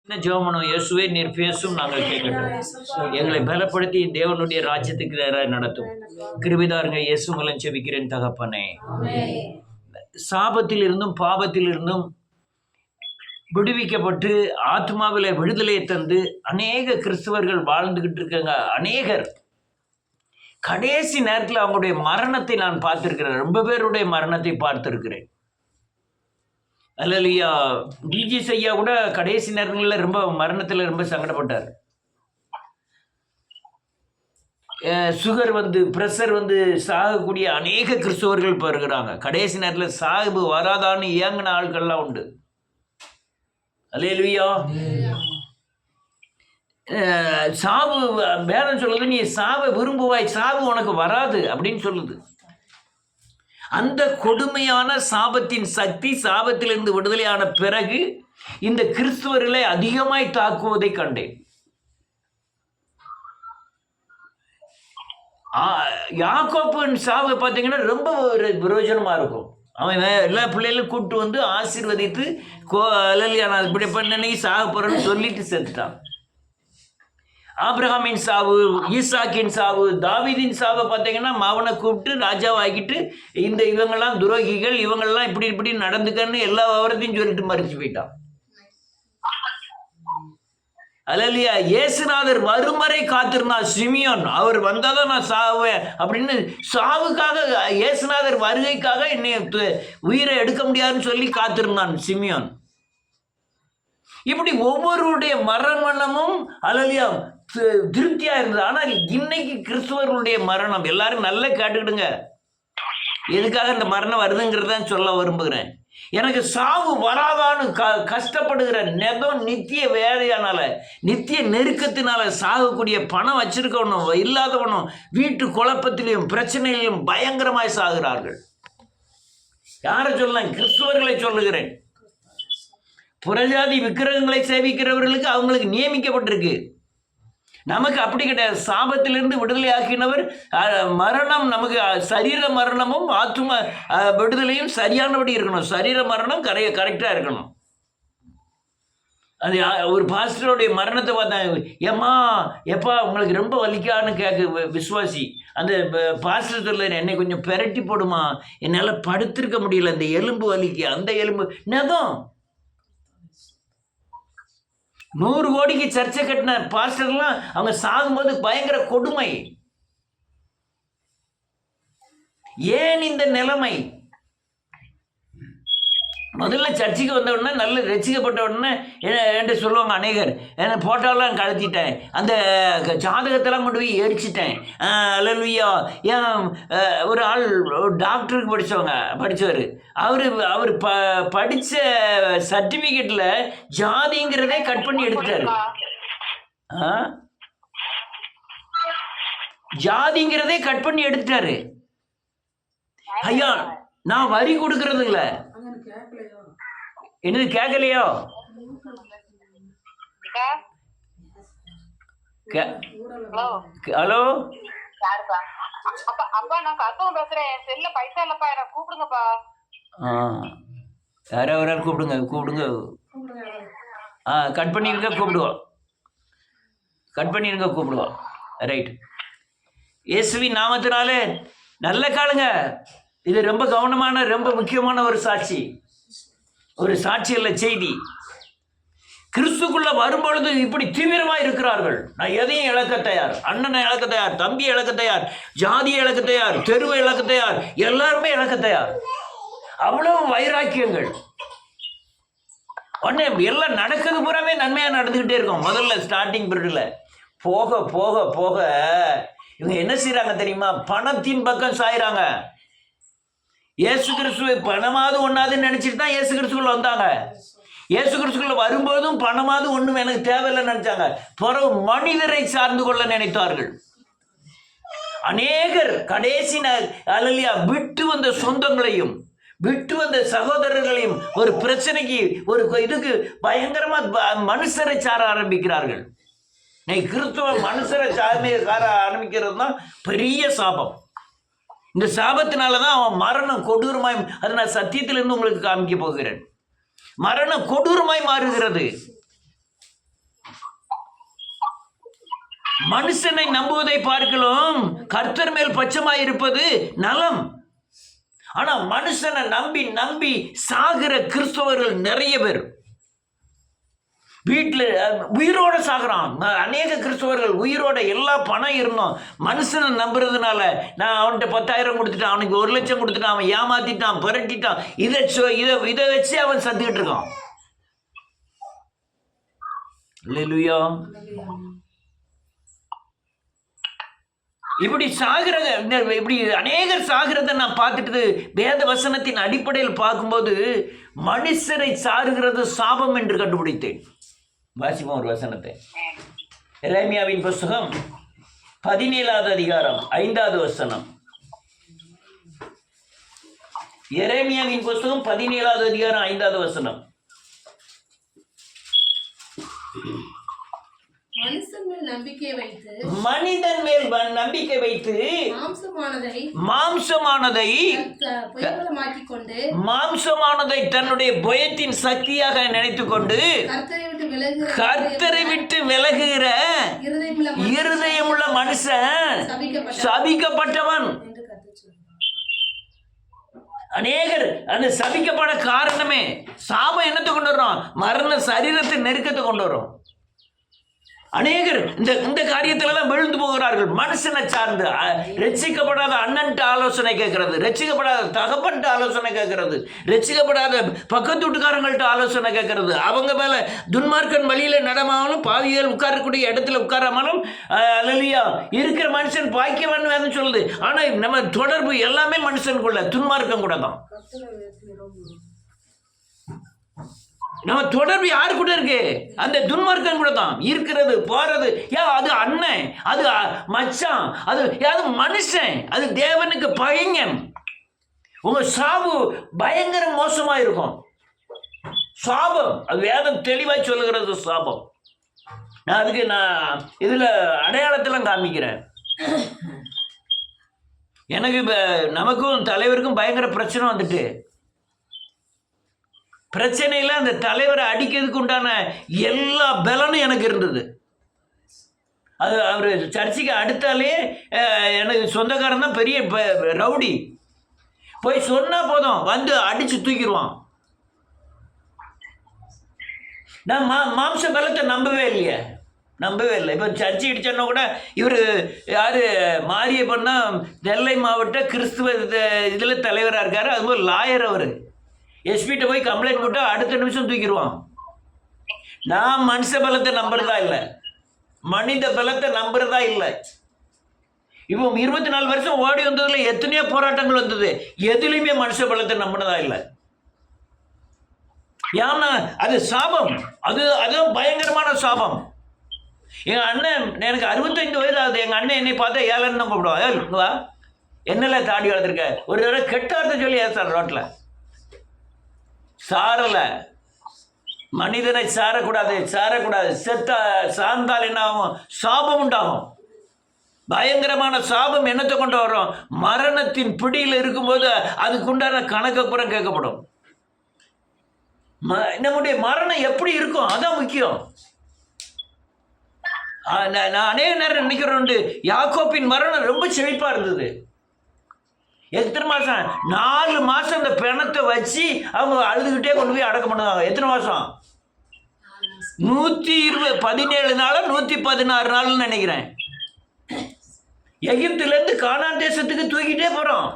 என்ன ஜெபம் பண்ணுவோம்? இயேசுவே நீர் பேசும், நாங்கள் கேட்கட்டும். எங்களை பலப்படுத்தி தேவனுடைய ராஜ்யத்துக்கு நேராக நடத்தும். கிருபிதாருங்க, இயேசு மூலம் செபிக்கிறேன் தகப்பனே. சாபத்தில் இருந்தும் பாவத்தில் இருந்தும் விடுவிக்கப்பட்டு ஆத்மாவில விடுதலையை தந்து அநேக கிறிஸ்தவர்கள் வாழ்ந்துகிட்டு இருக்காங்க. அநேகர் கடைசி நேரத்தில் அவங்களுடைய மரணத்தை நான் பார்த்திருக்கிறேன். ரொம்ப பேருடைய மரணத்தை பார்த்திருக்கிறேன். அல்லையா, டிஜி ஐயா கூட கடைசி நேரங்களில் ரொம்ப மரணத்தில் ரொம்ப சங்கடப்பட்டார். சுகர் ப்ரெஷர் சாகக்கூடிய அநேக கிறிஸ்தவர்கள் இப்போ இருக்கிறாங்க. கடைசி நேரத்தில் சாகு வராதான்னு இயங்கின ஆட்கள்லாம் உண்டு. அல்லேலூயா. சாவு வேதம் சொல்லுது, நீ சாவை விரும்புவாய், சாவு உனக்கு வராது அப்படின்னு சொல்லுது. அந்த கொடுமையான சாபத்தின் சக்தி சாபத்திலிருந்து விடுதலையான பிறகு இந்த கிறிஸ்துவர்களை அதிகமாய் தாக்குவதை கண்டேன். யாக்கோப்பின் சாவை பார்த்தீங்கன்னா ரொம்ப ஒரு பிரயோஜனமா இருக்கும். அவன் எல்லா பிள்ளைகளும் கூப்பிட்டு ஆசீர்வதித்து நான் இப்படி பண்ணி சாக போறேன்னு சொல்லிட்டு செத்துட்டான். ஆபிரகாமின் சாவு, ஈசாக்கின் சாவு, தாவீதின் சாவை பார்த்தீங்கன்னா மகனை கூப்பிட்டு ராஜாவாக்கிட்டு இவங்கெல்லாம் துரோகிகள், இவங்கெல்லாம் இப்படி நடந்துக்கன்னு எல்லா விவரத்தையும் சொல்லிட்டு மறிச்சு போயிட்டான். அல்லேலூயா. இயேசுநாதர் வரும் வரை காத்திருந்தான் சிமியோன். அவர் வந்தாதான் நான் சாவேன் அப்படின்னு, சாவுக்காக இயேசுநாதர் வருகைக்காக என்னை உயிரை எடுக்க முடியாதுன்னு சொல்லி காத்திருந்தான் சிமியோன். இப்படி ஒவ்வொருடைய மரணமும் அல்லேலூயா திருப்தியா இருந்தது. ஆனால் இன்னைக்கு கிறிஸ்துவர்களுடைய மரணம், எல்லாரும் நல்லா கேட்டுக்கிடுங்க, எதுக்காக இந்த மரணம் வருதுங்கிறதான் சொல்ல விரும்புகிறேன். எனக்கு சாவு வராதான்னு கஷ்டப்படுகிற நெதம் நித்திய வேதையானால, நித்திய நெருக்கத்தினால சாகக்கூடிய பணம் வச்சிருக்கவனும் இல்லாதவனும் வீட்டு குழப்பத்திலையும் பிரச்சனையிலும் பயங்கரமாய் சாகிறார்கள். யாரை சொல்லலாம்? கிறிஸ்துவர்களை சொல்லுகிறேன். புறஜாதி விக்கிரகங்களை சேவிக்கிறவர்களுக்கு அவங்களுக்கு நியமிக்கப்பட்டிருக்கு. நமக்கு அப்படி கிடையாது. சாபத்திலிருந்து விடுதலை ஆக்கினவர். மரணம் நமக்கு சரீர மரணமும் ஆத்ம விடுதலையும் சரியானபடி இருக்கணும். சரீர மரணம் கரெக்டாக இருக்கணும். அது ஒரு பாஸ்டருடைய மரணத்தை பார்த்தாங்க, எப்பா உங்களுக்கு ரொம்ப வலிக்கான்னு கேட்க விசுவாசி. அந்த பாஸ்டர் சொல்ல, என்னை கொஞ்சம் பெரட்டி போடுமா, என்னால் படுத்திருக்க முடியல, அந்த எலும்பு வலிக்கு, அந்த எலும்பு நெதம். 100 கோடிக்கு சர்ச்சை கட்டின பாஸ்டர்லாம் அவங்க சாகும்போது பயங்கர கொடுமை. ஏன் இந்த நிலைமை? முதல்ல சர்ச்சைக்கு வந்த உடனே நல்ல ரசிக்கப்பட்ட உடனே என்ன சொல்லுவாங்க அநேகர், என்ன போட்டோலாம் கழட்டிட்டேன், அந்த ஜாதகத்தெல்லாம் கொண்டு போய் எரிச்சிட்டேன். அல்லேலூயா. ஏன் ஒரு ஆள் டாக்டருக்கு படித்தவர், அவர் படித்த சர்டிஃபிகேட்டில் ஜாதிங்கிறதே கட் பண்ணி எடுத்துட்டாரு. ஜாதிங்கிறதே கட் பண்ணி எடுத்துட்டாரு. ஐயா, நான் வரி கொடுக்கறது இல்ல. என்னது கேட்கலையோ? ஹலோ, யாராவது கூப்பிடுங்க. கட் பண்ணிருங்க, கூப்பிடுவோம். ரைட். இயேசுவின் நாமத்தினாலே நல்ல காலுங்க. இது ரொம்ப கவனமான, ரொம்ப முக்கியமான ஒரு சாட்சி. ஒரு சாட்சி அல்ல, செய்தி. கிறிஸ்துக்குள்ள வரும்பொழுது இப்படி தீவிரமாக இருக்கிறார்கள். நான் எதையும் இழக்க தயார், அண்ணனை இழக்க தயார், தம்பியை இழக்க தயார், ஜாதியை இழக்க தயார், தெருவை இழக்க தயார், எல்லாருமே இழக்க தயார். அவ்வளவு வைராக்கியங்கள். உடனே எல்லாம் நடக்கிறது பூராமே நன்மையாக நடந்துக்கிட்டே இருக்கும். முதல்ல ஸ்டார்டிங் பீரியடில் போக போக போக இவங்க என்ன செய்யறாங்க தெரியுமா? பணத்தின் பக்கம் சாயிறாங்க. இயேசு கிறிஸ்துவை பணமாவது ஒன்றாதுன்னு நினைச்சிட்டு தான் இயேசு கிறிஸ்துக்குள்ள வந்தாங்க. இயேசு கிறிஸ்துக்குள்ள வரும்போதும் பணமாவது ஒன்றும் எனக்கு தேவையில்லைன்னு நினைச்சாங்க. பிறகு மனிதரை சார்ந்து கொள்ள நினைத்தார்கள். அநேகர் கடைசி அல்லேலூயா விட்டு வந்த சொந்தங்களையும் விட்டு வந்த சகோதரர்களையும் ஒரு பிரச்சனைக்கு, ஒரு இதுக்கு பயங்கரமா மனுஷரை சார ஆரம்பிக்கிறார்கள். கிறிஸ்துவ மனுஷரை சார ஆரம்பிக்கிறது தான் பெரிய சாபம். இந்த சாபத்தினால தான் அவன் மரணம் கொடூரமாய், அதை நான் சத்தியத்திலிருந்து உங்களுக்கு காமிக்க போகிறேன். மரணம் கொடூரமாய் மாறுகிறது. மனுஷனை நம்புவதை பார்க்கலாம் கர்த்தர் மேல் பட்சமாயிருப்பது நலம். ஆனா மனுஷனை நம்பி நம்பி சாகிற கிறிஸ்தவர்கள் நிறைய பேர். வீட்டில் உயிரோட சாகுறான். அநேக கிறிஸ்தவர்கள் உயிரோட எல்லா பணம் இருந்தோம், மனுஷனை நம்புறதுனால நான் அவன்கிட்ட 10,000 கொடுத்துட்டான், அவனுக்கு 1,00,000 கொடுத்துட்டான், அவன் ஏமாத்திட்டான், புரட்டிட்டான், இதை வச்சு அவன் சத்துக்கிட்டு இருக்கான். அல்லேலூயா. இப்படி சாகிறத, இப்படி அநேகர் சாகிறத நான் பார்த்துட்டு வேத வசனத்தின் அடிப்படையில் பார்க்கும்போது மனுஷரை சாகுகிறது சாபம் என்று கண்டுபிடித்தேன். வாசிப்போம் ஒரு வசனத்தை. எரேமியாவின் புஸ்தகம் 17வது அதிகாரம் 5வது வசனம். எரேமியாவின் புஸ்தகம் 17வது அதிகாரம் 5வது வசனம். மனிதன் மேல் நம்பிக்கை வைத்து மாம்சமானதை தன்னுடைய பயத்தின் சக்தியாக நினைத்துக் கொண்டு கர்த்தரை விட்டு விலகுகிற இருதயமுள்ள மனுஷன் சபிக்கப்பட்டவன். அநேகர் அந்த சபிக்கப்பட காரணமே சாபம் என்னத்தை கொண்டு வரும்? மரண சரீரத்தை நெருக்கத்தை கொண்டு வரும். அநேகர் இந்த காரியத்திலெல்லாம் விழுந்து போகிறார்கள். மனுஷனை சார்ந்து ரட்சிக்கப்படாத அண்ணன்ட்டு ஆலோசனை கேட்கறது, ரட்சிக்கப்படாத தகப்பன்ட்டு ஆலோசனை கேட்கறது, ரட்சிக்கப்படாத பக்கத்து வீட்டுக்காரங்கள்ட்ட ஆலோசனை கேட்கறது, அவங்க மேல துன்மார்க்கன் வழியில நடமாலும் பாவிகள் உட்காரக்கூடிய இடத்துல உட்காராமலும் அல்லேலூயா இருக்கிற மனுஷன் பாக்கியவான் வேதம் சொல்லுது. ஆனா நம்ம தொடர்பு எல்லாமே மனுஷனுக்குள்ள துன்மார்க்கம் கூட தான். நம்ம தொடர்பு யாரு கூட இருக்கு? அந்த துன்மார்க்கம் கூட தான் இருக்கிறது போறது. அது அண்ணன், அது மச்சான், அது மனுஷன், அது தேவனுக்கு பையன். உங்க சாவு பயங்கர மோசமா இருக்கும். சாபம் அது வேதம் தெளிவாய் சொல்லுகிறது சாபம். அதுக்கு நான் இதுல அடையாளத்தெல்லாம் காமிக்கிறேன். எனக்கு நமக்கும் தலைவருக்கும் பயங்கர பிரச்சனை வந்துட்டு, பிரச்சனையில் அந்த தலைவரை அடிக்கிறதுக்கு உண்டான எல்லா பலனும் எனக்கு இருந்தது. அது அவர் சர்ச்சுக்கு அடுத்தாலே எனக்கு சொந்தக்காரன் தான் பெரிய ரவுடி. போய் சொன்னா போதும் வந்து அடிச்சு தூக்கிடுவான். நான் மாம்ச பலத்தை நம்பவே இல்லை. இப்போ சர்ச்சை இடிச்சோன்னா கூட இவர் யார் மாரியப்பன்னா நெல்லை மாவட்ட கிறிஸ்துவ இதில் தலைவராக இருக்கார். அதுபோல் லாயர். அவர் எஸ்பிட்ட போய் கம்ப்ளைண்ட் போட்டு அடுத்த நிமிஷம் தூக்கிடுவான். நான் மனுஷ பலத்தை நம்புறதா இல்லை, மனித பலத்தை நம்புறதா இல்லை. இப்போ 24 வருஷம் ஓடி வந்ததுல எத்தனையோ போராட்டங்கள் வந்தது, எதுலையுமே மனுஷ பலத்தை நம்பினதா இல்லை. ஏன்னா அது சாபம், அதுவும் பயங்கரமான சாபம். எங்க அண்ணன் எனக்கு 65 வயது ஆகுது. எங்க அண்ணன் என்னை பார்த்தா ஏழன்னு தான் கூப்பிடுவா. என்னல தாடி வளர்த்துருக்க, ஒரு தடவை கெட்ட வார்த்தை சொல்லி ஏசார் ரோட்ல. சாரல மனிதனை சாரக்கூடாது. சார்ந்தால் என்ன ஆகும்? சாபம் உண்டாகும். பயங்கரமான சாபம் என்னத்தை கொண்டு வரும்? மரணத்தின் பிடியில் இருக்கும்போது அதுக்குண்டான கணக்கப்புறம் கேட்கப்படும். நம்முடைய மரணம் எப்படி இருக்கும் அதான் முக்கியம். நான் அநேக நேரம் நினைக்கிறேன், யாக்கோப்பின் மரணம் ரொம்ப செழிப்பா இருந்தது. எத்தனை மாசம்? 4 மாசம் அந்த பிணத்தை வச்சு அவங்க அழுதுகிட்டே கொண்டு போய் அடக்கம் பண்ணுவாங்க. எத்தனை மாசம்? 117 நாள் 116 நாள்னு நினைக்கிறேன். எகிப்துலேருந்து கானான் தேசத்துக்கு தூக்கிட்டே போகிறோம்.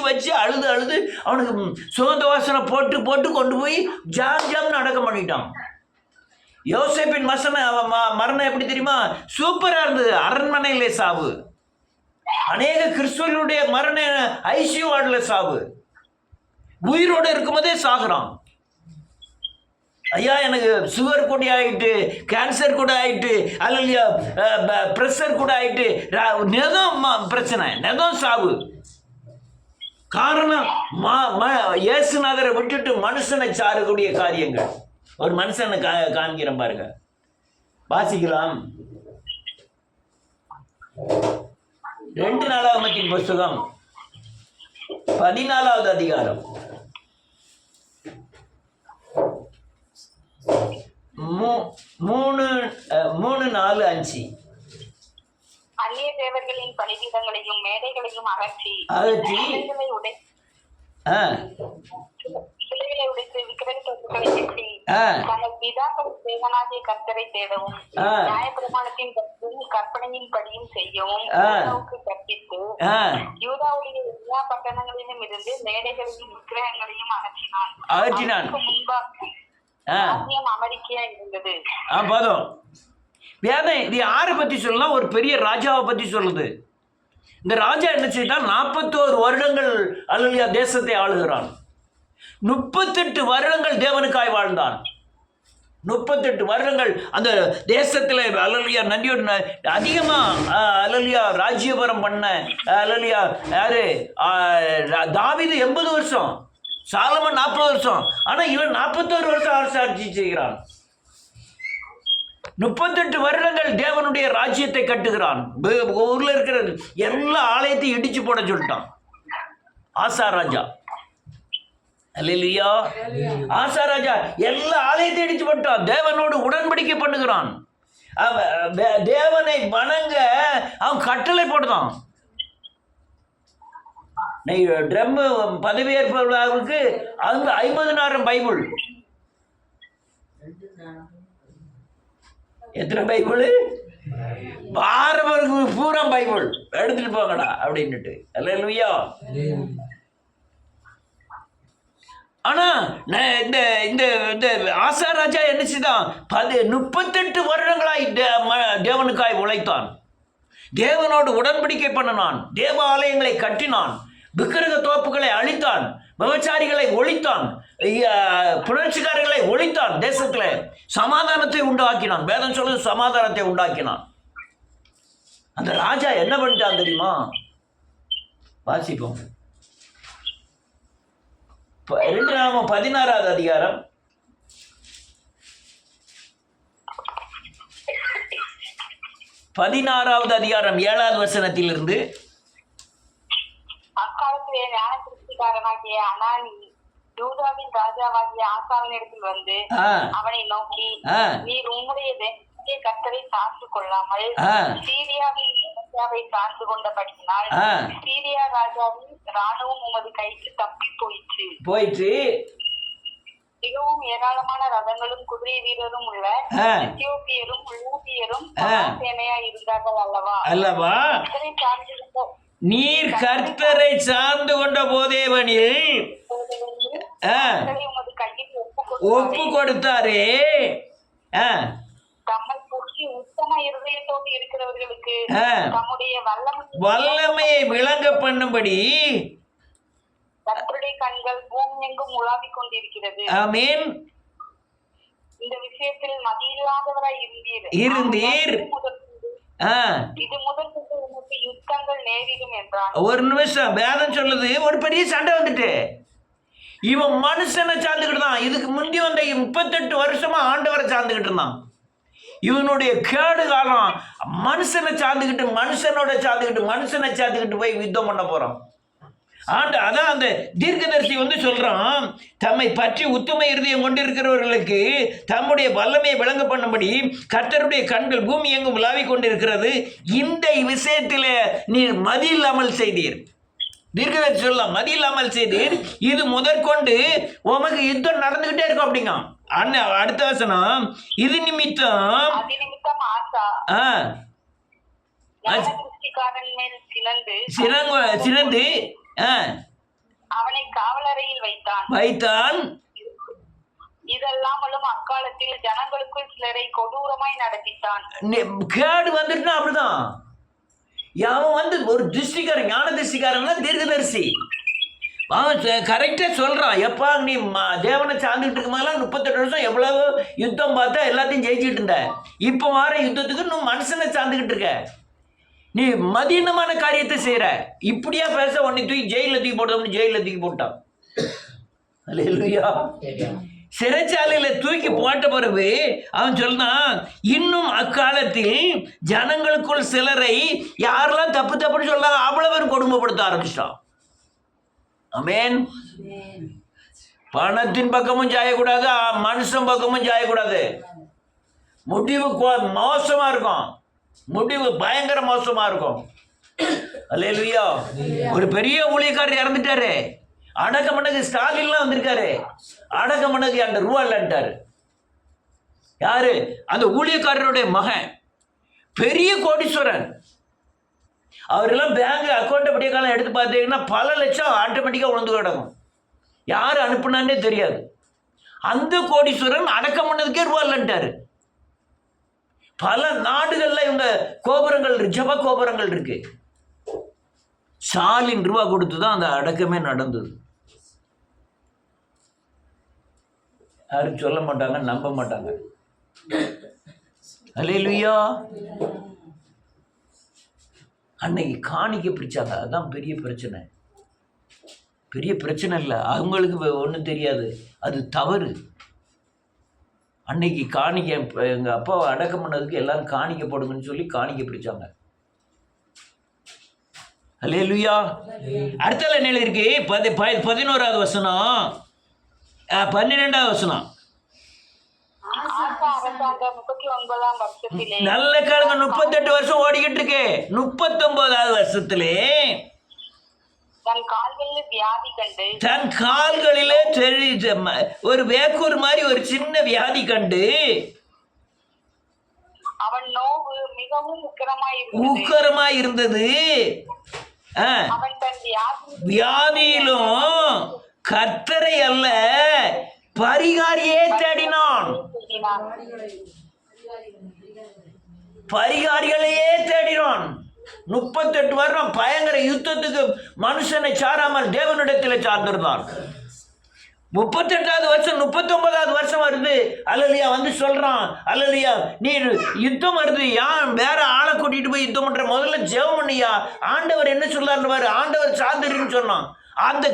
வச்சு அழுது அவனுக்கு சுகந்த வாசனை போட்டு கொண்டு போய் ஜாம்னு அடக்கம் பண்ணிட்டான். யோசேப்பின் மரணம் எப்படி தெரியுமா? சூப்பராக இருந்தது. அரண்மனையிலே சாவு. அநேக கிறிஸ்துவர்களுடைய மரண ஐசியூ வார்டுல சாவு. உயிரோடு இருக்கும்போதே சாகுறான். ஐயா எனக்கு சுகர் கூட ஆயிட்டு, கேன்சர் கூட ஆயிட்டு, அல்ல பிரஷர் கூட ஆயிட்டு, நெதம் பிரச்சனை, நெதம் சாவு. காரணம் இயேசுநாதரை விட்டுட்டு மனுஷனை சாரக்கூடிய காரியங்கள். ஒரு மனுஷனை காமிக்கிறேன் பாருங்க, வாசிக்கலாம். 2 நாளாகமத்தின் புஸ்தகம் 14வது அதிகாரம் 3, 4, 5. அந்நிய தேவர்களின் பலிபீடங்களையும் மேடைகளையும் அகற்றி சிலைகளை உடைத்து விக்கிரக சொத்துக்களை கட்டி தங்கள் பிதாக்கள் தேவனாகிய கர்த்தரை தேடவும் நியாயப்பிரமாணத்தின் கற்பனையின் படியும் செய்யவும் கற்பித்து யூதாவுடைய எல்லா பட்டணங்களிலும் இருந்து மேடைகளையும் விக்கிரகங்களையும் அகற்றினான். முன்பாக அமெரிக்கையா இருந்தது. போதும். வேதம் இது யாரை பத்தி சொல்லலாம்? ஒரு பெரிய ராஜாவை பத்தி சொல்லுது. இந்த ராஜா என்ன செய்தான்? 41 வருடங்கள் அல்லேலூயா தேசத்தை ஆளுகிறான். 38 வருடங்கள் தேவனுக்காய் வாழ்ந்தான். 38 வருடங்கள் அந்த தேசத்தில் அல்லேலூயா நன்றியோடு அதிகமா அல்லேலூயா ராஜ்யபரம் பண்ண அல்லேலூயா யாரு? தாவீது 80 வருஷம், சாலமன் 40 வருஷம். ஆனா இவன் 41 வருஷம் அரசாட்சி செய்கிறான். 38 வருடங்கள் தேவனுடைய ராஜ்யத்தை கட்டுகிறான். ஊர்ல இருக்கிற எல்லா ஆலயத்தையும் இடிச்சு போட சொல்லிட்டான் ஆசா ராஜா. அல்லேலூயா. ஆசா ராஜா எல்லா ஆலயத்தையும் இடிச்சு போட்டான். தேவனோடு உடன்படிக்கை பண்ணுகிறான். தேவனை வணங்க அவன் கட்டளை போடுதான். ட்ரம் பதவியேற்பு விழாவுக்கு அங்க 50,000 பைபிள். எத்தனை பைபிள்? பாரபருக்கு பூரா பைபிள் எடுத்துட்டு போங்கடா அப்படின்னுட்டு. அல்லேலூயா. ஆனா இந்த இந்த இந்த ஆசா ராஜா என்ன செய்தான்? 38 வருடங்களாய் தேவனுக்காய் உழைத்தான். தேவனோடு உடன்படிக்கை பண்ணினான். தேவ ஆலயங்களை கட்டினான். விக்கிரக தோப்புகளை அழித்தான். விபச்சாரிகளை ஒழித்தான். புணர்ச்சிக்காரர்களை ஒழித்தான். தேசத்துல சமாதானத்தை உண்டாக்கினான். வேதம் சொல்லுது சமாதானத்தை உண்டாக்கினான். அந்த ராஜா என்ன பண்ணிட்டான் தெரியுமா? வாசிப்போம். 16வது அதிகாரம் 7வது வசனத்திலிருந்து. அக்காலத்திலே ஞான திருப்திக்காரனாகிய அனானி யூதாவின் ராஜாவாகிய ஆசாவினிடத்தில் வந்து அவனை நோக்கி, நீர் உம்முடைய தேவனாகிய கர்த்தரை சார்ந்து கொள்ளாமல் சீரியாவின் ராஜாவை சார்ந்து கொண்டபடியினால் சீரியா ராஜாவின் ராணுவம் உமது கைக்கு தப்பி போயிற்று. மிகவும் ஏராளமான ரதங்களும் குதிரை வீரரும் உள்ள எத்தியோப்பியரும் லூபியரும் சேனையா இருந்தார்கள் அல்லவா? நீர் கர்த்தரை சார்ந்து கொண்ட போதேவனில் ஒப்பு கொடுத்தாரே. வல்லமையை விளங்க பண்ணும்படி கர்த்தருடைய கண்கள் பூமி எங்கும் உலாவிக் கொண்டிருக்கிறது. ஆமென். இந்த விஷயத்தில் மதியில்லாதவராய் இருந்தீர். இது முதல் உனக்கு யுத்தங்கள் நேரிடும் என்றான். ஒரு நிமிஷம். வேதம் சொல்லுது ஒரு பெரிய சண்டை வந்துட்டு இவன் மனுஷனை சார்ந்துக்கிட்டு தான். இதுக்கு முந்தி வந்த 38 வருஷமா ஆண்டவரை சார்ந்துக்கிட்டு இருந்தான். இவனுடைய கேடு காலம் மனுஷனை சார்ந்துக்கிட்டு மனுஷனை சார்ந்துக்கிட்டு போய் யுத்தம் பண்ண போறான். அதான் அந்த தீர்க்கதரிசி சொல்றான், தம்மை பற்றி உத்தம இருதயம் கொண்டிருக்கிறவர்களுக்கு தம்முடைய வல்லமையை விளங்க பண்ணும்படி கர்த்தருடைய கண்கள் பூமி எங்கும் உலாவிக் கொண்டிருக்கிறது. இந்த விஷயத்தில் நீர் மதி இல்லாமல் செய்தீர். தீர்க்கதரிசி சொல்லலாம், மதி இல்லாமல் செய்தீர். இது முதற்கொண்டு உமக்கு யுத்தம் நடந்துகிட்டே இருக்கும் அப்படிங்க. அடுத்த வசனம், இது நிமித்தம் சினந்து அவனை காவலறையில் வைத்தான். இதெல்லாமலும் அக்காலத்தில் ஜனங்களுக்குள் சிலரை கொடூரமாய் நடத்தித்தான். கேடு வந்துட்டுனா அப்படிதான். அவன் ஒரு திருஷ்டிக்காரன், ஞான திருஷ்டிக்காரன், தீர்க்கதரிசி. அவன் கரெக்டா சொல்றான், எப்பா நீ தேவனை சார்ந்துகிட்டு இருக்கும் போதெல்லாம் 38 வருஷம் எவ்வளவு யுத்தம் பார்த்தா எல்லாத்தையும் ஜெயிச்சுட்டு இருந்த. இப்போ வர யுத்தத்துக்கு நீ மனுஷனை சார்ந்துகிட்டு இருக்க. நீ மதீனமான காரியத்தை செய்யற. இப்படியா பேச உன்னை தூக்கி ஜெயில தூக்கி போட்டோம்னு ஜெயில தூக்கி போட்டான். அல்லேலூயா. சிறைச்சாலையில தூக்கி போட்ட பிறகு அவன் சொன்னான், இன்னும் அக்காலத்தில் ஜனங்களுக்குள் சிலரை யாரெல்லாம் தப்புன்னு சொல்லாங்க அவ்வளவு கொடுமைப்படுத்த ஆரம்பிச்சிட்டான். ஆமென். பணத்தின் பக்கமும் சாயக்கூடாது, மனுஷன் பக்கமும் சாயக்கூடாது. முடிவு மோசமா இருக்கும். முடிவு பயங்கர மோசமா இருக்கும். அல்லேலூயா. ஒரு பெரிய ஊழியக்காரர் இறந்துட்டாரு. அடக்கம் பண்ணது ஸ்டாலின்லாம் வந்திருக்காரு. அடக்கம் பண்ணது அந்த ரூபா இல்லன்ட்டாரு. யாரு? அந்த ஊழியக்காரருடைய மகன், பெரிய கோடீஸ்வரன். அவரெல்லாம் பேங்க் அக்கௌண்ட் அப்படியே காலம் எடுத்து பார்த்தீங்கன்னா பல லட்சம் ஆட்டோமேட்டிக்காக உணர்ந்து கிடக்கும். யார் அனுப்புனான்னே தெரியாது. அந்த கோடீஸ்வரன் அடக்கம் பண்ணதுக்கே ரூபா இல்லைன்ட்டாரு. பல நாடுகள்ல இவங்க கோபுரங்கள், ஜப கோபுரங்கள் இருக்கு. ஸ்டாலின் ரூபா கொடுத்து தான் அந்த அடக்கமே நடந்தது. யாரும் சொல்ல மாட்டாங்க, நம்ப மாட்டாங்க. அல்லேலூயா. அன்னைக்கு காணிக்க பிடிச்சாங்க. அதுதான் பெரிய பிரச்சனை. பெரிய பிரச்சனை இல்லை, அவங்களுக்கு ஒன்றும் தெரியாது, அது தவறு. அன்னைக்கு காணிக்க, எங்கள் அப்பாவை அடக்கம் பண்ணதுக்கு எல்லாரும் காணிக்க போடுங்கன்னு சொல்லி காணிக்க பிடிச்சாங்க. அல்லேலூயா. அடுத்த என்ன இருக்கு? 11வது வசனம், 12வது வசனம். நல்ல காலங்க 38 வருஷம் ஓடிக்கிட்டு இருக்கு. 39வது வருஷத்திலே தன் கால்களிலே ஒரு வேக்கூர் மாதிரி ஒரு சின்ன வியாதி கண்டு அவன் நோவு மிகவும் உக்கரமாய் இருந்தது. வியாதியிலும் கர்த்தரை அல்ல பரிகாரியே தேடினான். பரிகாரிகளையே தேடினான். 38 வருடம் பயங்கர யுத்தத்துக்கு மனுஷனை சாராமல் தேவனிடத்தில் சார்ந்திருந்தான். 38வது வருஷம் 39வது வருஷம் வருது. அல்லேலூயா. வந்து சொல்றான், அல்லேலூயா, நீ யுத்தம் வருது, யான் வேற ஆளை கூட்டிட்டு போய் யுத்தம் பண்ற, முதல்ல ஜெபம் பண்ணியா. ஆண்டவர் என்ன சொல்றாரு? ஆண்டவர் சார்ந்துருன்னு சொன்னான். அந்த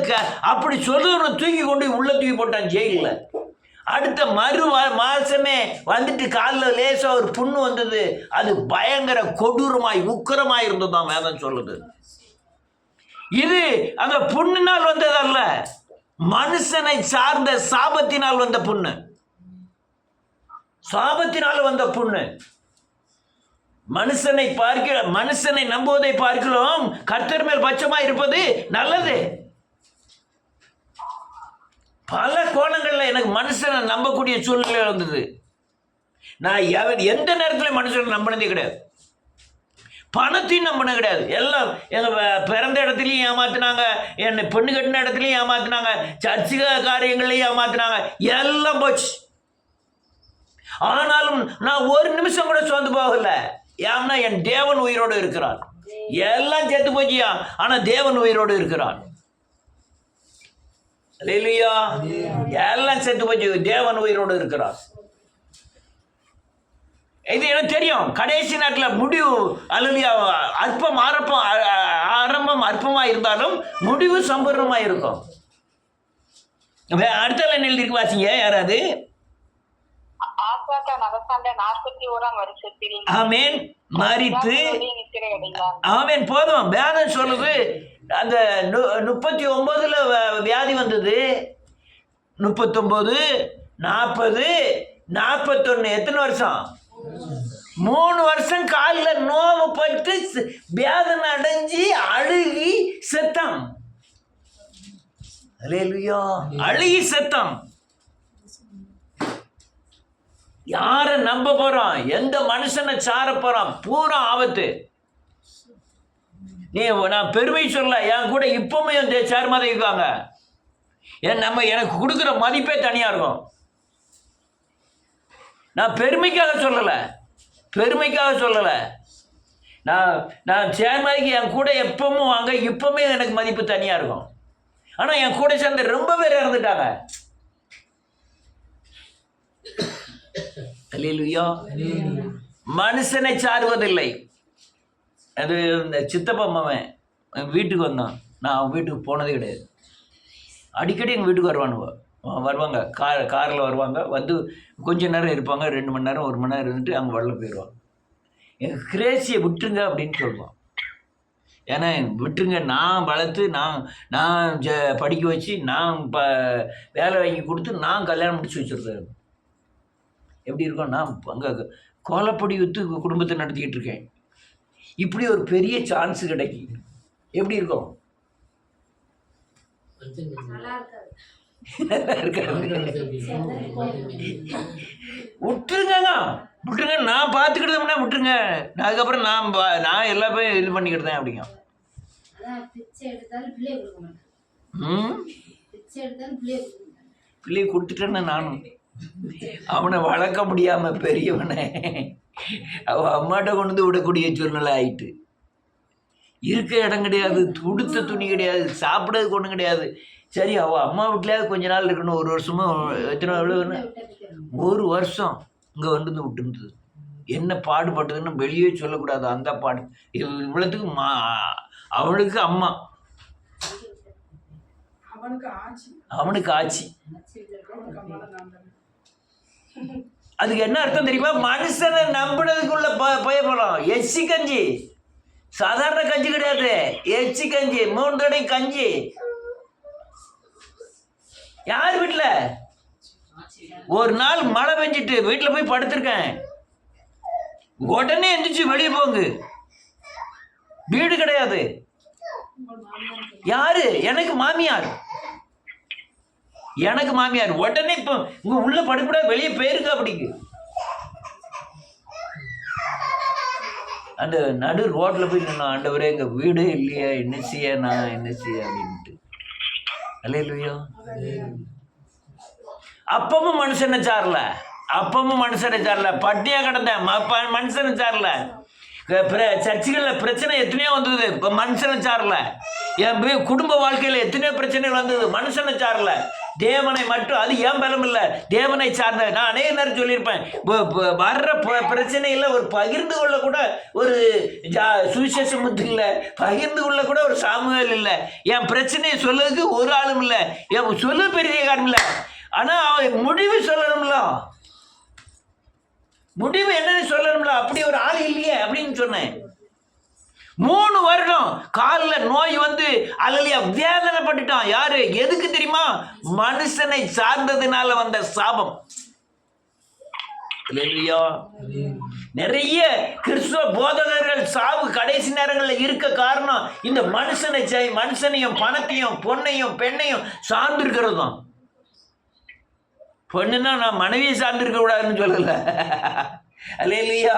அப்படி சொல்லுற தூக்கி கொண்டு உள்ள தூக்கி போட்டான் ஜெயிலில். அடுத்த மாசமே வந்துட்டு காலில் லேசா ஒரு புண்ணு வந்தது. அது பயங்கர கொடூரமாய் உக்கரமாய் இருந்ததுதான் வேதம் சொல்லுது. இது அந்த புண்ணினால் வந்ததல்ல, மனுஷனை சார்ந்த சாபத்தினால் வந்த புண்ணு. சாபத்தினால் வந்த புண்ணு. மனுஷனை நம்புவதை பார்க்கலாம் கர்த்தர் மேல் பட்சமா இருப்பது நல்லது. பல கோணங்கள்ல எனக்கு மனுஷனை நம்பக்கூடிய சூழ்நிலை வந்தது. நான் எந்த நேரத்தில் மனுஷனை நம்பினதே கிடையாது. பணத்தையும் நம்பினது கிடையாது. எல்லாம் எங்கள் பிறந்த இடத்துலையும் ஏமாத்தினாங்க, என்னை பொண்ணு கட்டின இடத்துலையும் ஏமாத்தினாங்க, சர்ச்சு காரியங்கள்லையும் ஏமாத்தினாங்க, எல்லாம் போச்சு. ஆனாலும் நான் ஒரு நிமிஷம் கூட சோர்ந்து போகல. ஏன்னா என் தேவன் உயிரோடு இருக்கிறார். எல்லாம் செத்து போச்சியா, ஆனா தேவன் உயிரோடு இருக்கிறார். அல்லேலூயா. எல்லாம் செத்து போச்சு, தேவன் உயிரோடு இருக்கிறார். இது எனக்கு தெரியும். கடைசி நேரத்தில் முடிவு, அல்லேலூயா, ஆரம்பம் அற்பமா இருந்தாலும் முடிவு சம்பூர்ணமா இருக்கும். அடுத்த லைன் எழுதி வாசிங்க யாராவது. ஆமேன். மரித்து ஆமேன். போதும். வேதம் சொல்லுது அந்த 39ல வியாதி வந்தது. 39, 40, 41, எத்தனை வருஷம்? 3 வருஷம் காலில் நோவு பட்டு வேதனை அடைஞ்சி அழுகி செத்தான். அல்லேலூயா. அழுகி செத்தான். யாரை நம்ப போறோம்? எந்த மனுஷனை சார போறோம்? பூரா ஆபத்து. நான் பெருமை சொல்ல, என் கூட இப்பவுமே சேர் மாதிரி இருக்காங்க. எனக்கு கொடுக்குற மதிப்பே தனியா இருக்கும். நான் பெருமைக்காக சொல்லலை. நான் சேர்மாதிக்கு என் கூட எப்பவும் வாங்க, இப்பவுமே எனக்கு மதிப்பு தனியா இருக்கும். ஆனா என் கூட சேர்ந்த ரொம்ப பேர் இறந்துட்டாங்க. அல்லேலூயா. மனுஷனை சாருவதில்லை. அது இந்த சித்தப்பா மாமன் வீட்டுக்கு வந்தான். நான் அவன் வீட்டுக்கு போனதே கிடையாது. அடிக்கடி எங்கள் வீட்டுக்கு வருவாங்க. காரில் வருவாங்க. வந்து கொஞ்ச நேரம் இருப்பாங்க, 2 மணி நேரம் 1 மணி நேரம் இருந்துட்டு அவங்க வெளில போயிடுவாங்க. எங்கள் கிரேசியை விட்டுருங்க அப்படின்னு சொல்லுவான். ஏன்னா விட்டுருங்க, நான் வளர்த்து நான் படிக்க வச்சு நான் வேலை வாங்கி கொடுத்து நான் கல்யாணம் முடிச்சு வச்சுருந்தேன். எப்படி இருக்கும்? நான் அங்கே கோலப்பொடி விற்று குடும்பத்தை நடத்திக்கிட்டு இருக்கேன். இப்படி ஒரு பெரிய சான்ஸ் கிடைக்குது. எப்படி இருக்கும்? நல்லா இருக்காது. விட்டுருங்க, நான் பார்த்துக்கிட்டோம்னா விட்டுருங்க. அதுக்கப்புறம் நான் எல்லாமே இது பண்ணிக்கிட்டேன் அப்படிங்க. பிள்ளை கொடுத்துட்டேன்னு நானும் அவனை வளர்க்க முடியாம பெரியவனை அவன் அம்மாட்ட கொண்டு வந்து விடக்கூடிய சூழ்நிலை ஆயிட்டு. இருக்க இடம் கிடையாது, உடுத்த துணி கிடையாது, சாப்பிடறதுக்கு ஒன்றும் கிடையாது. சரி, அவள் அம்மா வீட்டிலேயாவது கொஞ்ச நாள் இருக்கணும். 1 வருஷமும் எத்தனை எவ்வளோன்னு 1 வருஷம் இங்கே வந்து விட்டுருந்தது. என்ன பாடுபட்டதுன்னு வெளியே சொல்லக்கூடாது. அந்த பாடு இவ்வளோத்துக்கு அவனுக்கு அம்மா, அவனுக்கு ஆட்சி. அதுக்கு என்ன அர்த்தம் தெரியுமா? மனுஷனை நம்பினதுக்குள்ள பயப்படும். எச்சி கஞ்சி, சாதாரண கஞ்சி கிடையாது, எச்சி கஞ்சி, 3 தடவை கஞ்சி. யார் வீட்டில்? ஒரு நாள் மழை பெஞ்சிட்டு வீட்டில் போய் படுத்திருக்கேன். உடனே எந்திரிச்சு வெளியே போங்க, வீடு கிடையாது. யாரு? எனக்கு மாமியார். உடனே இப்போ இங்க உள்ள படுக்கூட வெளியே போயிருக்க. அப்படிக்கு அந்த நடு ரோட்ல போய் நின்னோம். ஆண்டவரே, எங்க வீடே இல்லையா, என்ன செய்ய அப்படின்ட்டு. அல்லேலூயா. அப்பவும் மனுஷனை சாரல, பட்டியா கிடந்தேன், மனுஷனை சாரல. சர்ச்சுகளில் பிரச்சனை எத்தனையோ வந்தது, இப்போ மனுஷனை சாரல. என் குடும்ப வாழ்க்கையில் எத்தனையோ பிரச்சனைகள் வந்தது, மனுஷனை சாரல. தேவனை மட்டும், அது ஏன் பலம் இல்லை, தேவனை சார்ந்த. நான் அநேக நேரம் சொல்லியிருப்பேன், வர்ற பிரச்சனையில் ஒரு பகிர்ந்து கொள்ள கூட ஒரு சுவிசேஷ முத்து இல்லை, பகிர்ந்து கொள்ள கூட ஒரு சாமுவேல் இல்லை. என் பிரச்சனையை சொல்லதுக்கு ஒரு ஆளும் இல்லை, என் சொல்ல பெரிய காரணம் இல்லை. ஆனால் அவன் முடிவு சொல்லணும்ல, முடிவு என்னன்னு சொல்லணும்ல. அப்படி ஒரு ஆள் இல்லையே அப்படின்னு சொன்னேன். 3 வருடம் காலில் நோய் வந்து அலலியா வேதனைப்பட்டுட்டான். யாரு? எதுக்கு தெரியுமா? மனுஷனை சார்ந்ததுனால வந்த சாபம். நிறைய கிறிஸ்துவ போதகர்கள் சாவு கடைசி நேரங்களில் இருக்க காரணம் இந்த மனுஷனையும் பணத்தையும் பொண்ணையும் பெண்ணையும் சார்ந்திருக்கிறது தான். பொண்ணுன்னா நான் மனைவியை சார்ந்திருக்க கூடாதுன்னு சொல்லல, அல்லேலூயா,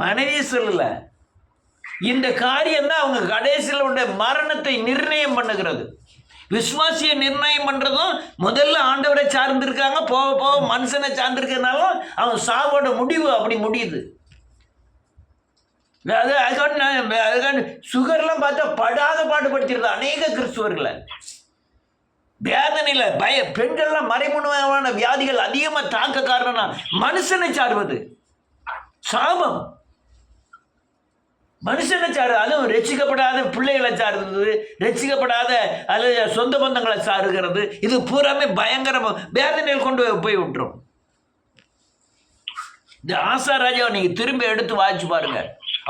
மனைவியை சொல்லல. இந்த காரியம் தான் அவங்க கடைசியில் உள்ள மரணத்தை நிர்ணயம் பண்ணுகிறது. விசுவாசியை நிர்ணயம் பண்றதும் முதல்ல ஆண்டவரை சார்ந்திருக்காங்க, போக போக மனுஷனை சார்ந்திருக்கிறதுனாலும் அவன் சாவோட முடிவு அப்படி முடியுது. அதுக்கான சுகர்லாம் பார்த்தா படாத பாடுபடுத்திடுது அநேக கிறிஸ்துவர்களை. வேதனையில பெண்கள்லாம் மறைமுகமான வியாதிகள் அதிகமாக தாக்க காரணம் மனுஷனை சார்வது, சாபம். மனுஷனை சாரு, அதுவும் ரட்சிக்கப்படாத பிள்ளைகளை சார்ந்தது, ரட்சிக்கப்படாத அல்லது சொந்த பந்தங்களை சாருகிறது. இது பூராமே பயங்கரமாக வேதனையில் கொண்டு போய் விட்டுரும். இந்த ஆசா ராஜாவை நீங்க திரும்ப எடுத்து வாசிச்சு பாருங்க.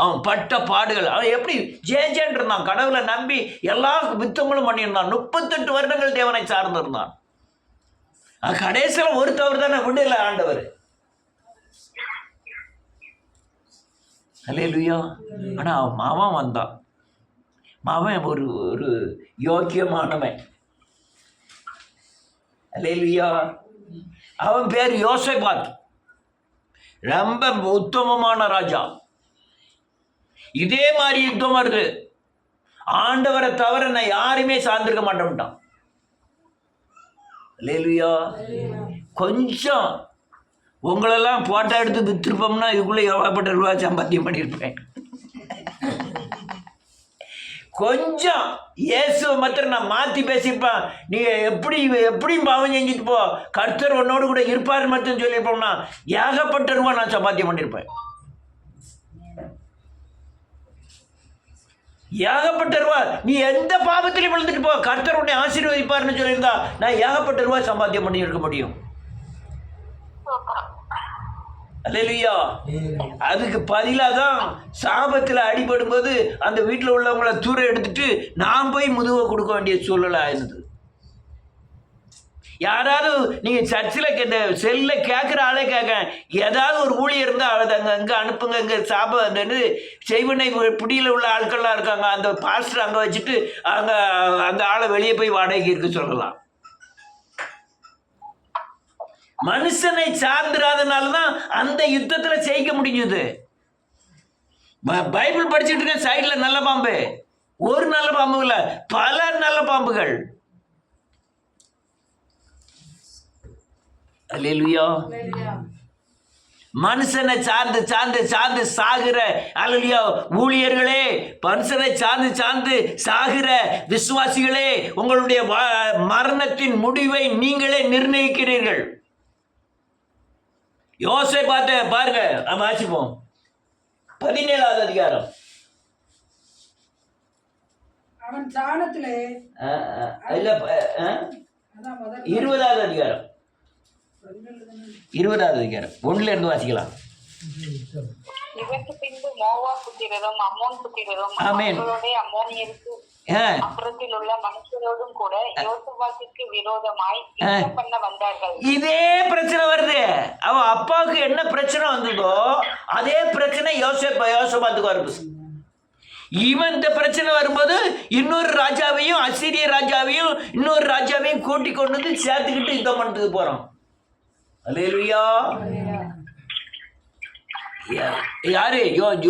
அவன் பட்ட பாடுகள், அவன் எப்படி ஜேஜேன் இருந்தான், கடவுளை நம்பி எல்லா வித்தங்களும் பண்ணியிருந்தான். 38 வருடங்கள் தேவனை சார்ந்திருந்தான். கடைசியில் ஒரு தவறு தானே விடல ஆண்டவர். அல்லேலூயா. ஆனால் அவன் மாவன் வந்தான். மாவன் ஒரு யோக்கியமானவன். அல்லேலூயா. அவன் பேர் யோசேபாத், ரொம்ப உத்தமமான ராஜா. இதே மாதிரி யுத்தம் வருது, ஆண்டவரை தவிர நான் யாருமே சார்ந்திருக்க மாட்டேன்ட்டான். அல்லேலூயா. கொஞ்சம் உங்களெல்லாம் போட்டோ எடுத்து விற்றுருப்போம்னா இதுக்குள்ளே எவ்வளோப்பட்ட ரூபா சம்பாத்தியம் பண்ணியிருப்பேன். கொஞ்சம் இயேசுவை மாத்திரம் நான் மாற்றி பேசியிருப்பேன். நீங்கள் எப்படியும் பாவம் செஞ்சுட்டு போ, கர்த்தர் உன்னோடு கூட இருப்பார் மட்டும் சொல்லியிருப்போம்னா ஏகப்பட்ட ரூபா நான் சம்பாத்தியம் பண்ணியிருப்பேன். ஏகப்பட்ட ரூபா. நீ எந்த பாவத்திலையும் விழுந்துட்டு போ, கர்த்தர் உன்னை ஆசீர்வதிப்பார்னு சொல்லியிருந்தா நான் ஏகப்பட்ட ரூபா சம்பாத்தியம் பண்ணி இருக்க முடியும். அல்லேலூயா. அதுக்கு பதிலாக தான் சாபத்தில் அடிபடும் போது அந்த வீட்டில் உள்ளவங்கள தூர எடுத்துட்டு நான் போய் முதுவை கொடுக்க வேண்டிய சூழல் ஆயிருந்தது. யாராவது நீங்க சர்ச்சில் இந்த செல்ல கேட்குற ஆளே கேட்க, ஏதாவது ஒரு ஊழியர் இருந்தால் அதை அங்கே அனுப்புங்க, இங்கே சாபம் அந்த செய்வனை பிடியில் உள்ள ஆட்கள்லாம் இருக்காங்க, அந்த பாஸ்டர் அங்கே வச்சுட்டு அங்கே அந்த ஆளை வெளியே போய் வாடகைக்கு இருக்க சொல்லலாம். மனுஷனை சார்ந்திராதனால தான் அந்த யுத்தத்தில் ஜெயிக்க முடிஞ்சது. பைபிள் படிச்சுட்டு இருக்கேன், சைடில் நல்ல பாம்பு, ஒரு நல்ல பாம்பு இல்லை, பல நல்ல பாம்புகள். அல்லேலூயா. மனுஷனை சார்ந்து சார்ந்து சார்ந்து சாகிற அல்லேலூயா ஊழியர்களே, மனுஷனை சார்ந்து சார்ந்து சாகிற விசுவாசிகளே, உங்களுடைய மரணத்தின் முடிவை நீங்களே நிர்ணயிக்கிறீர்கள். யோசேப்பு பாருங்க, நம்ம வாசிப்போம் 17வது அதிகாரம். அவன் சாணத்திலே இல்ல 20வது அதிகாரம், 20வது அதிகாரம் 1ல இருந்து வாசிக்கலாம். இதற்கு பின்பு மோவா புத்திரரும் அம்மோன் புத்திரரும் ஆமென். அம்மோனியருக்கு அப்புறத்தில் உள்ள மனுஷரோடும் கூட யோசபாத்துக்கு விரோதமாய் யுத்தம் பண்ண வந்தார்கள். இதே பிரச்சனை வருது. அவன் அப்பாவுக்கு என்ன பிரச்சனை வந்ததோ அதே பிரச்சனை யோசபாத்துக்கு வருது. இவன் இந்த பிரச்சனை வரும்போது இன்னொரு ராஜாவையும் அசீரிய ராஜாவையும் இன்னொரு ராஜாவையும் கூட்டி கொண்டு வந்து சேர்த்துக்கிட்டு யுத்தம் பண்ணிட்டு போறான். அல்லேலூயா. யாரு?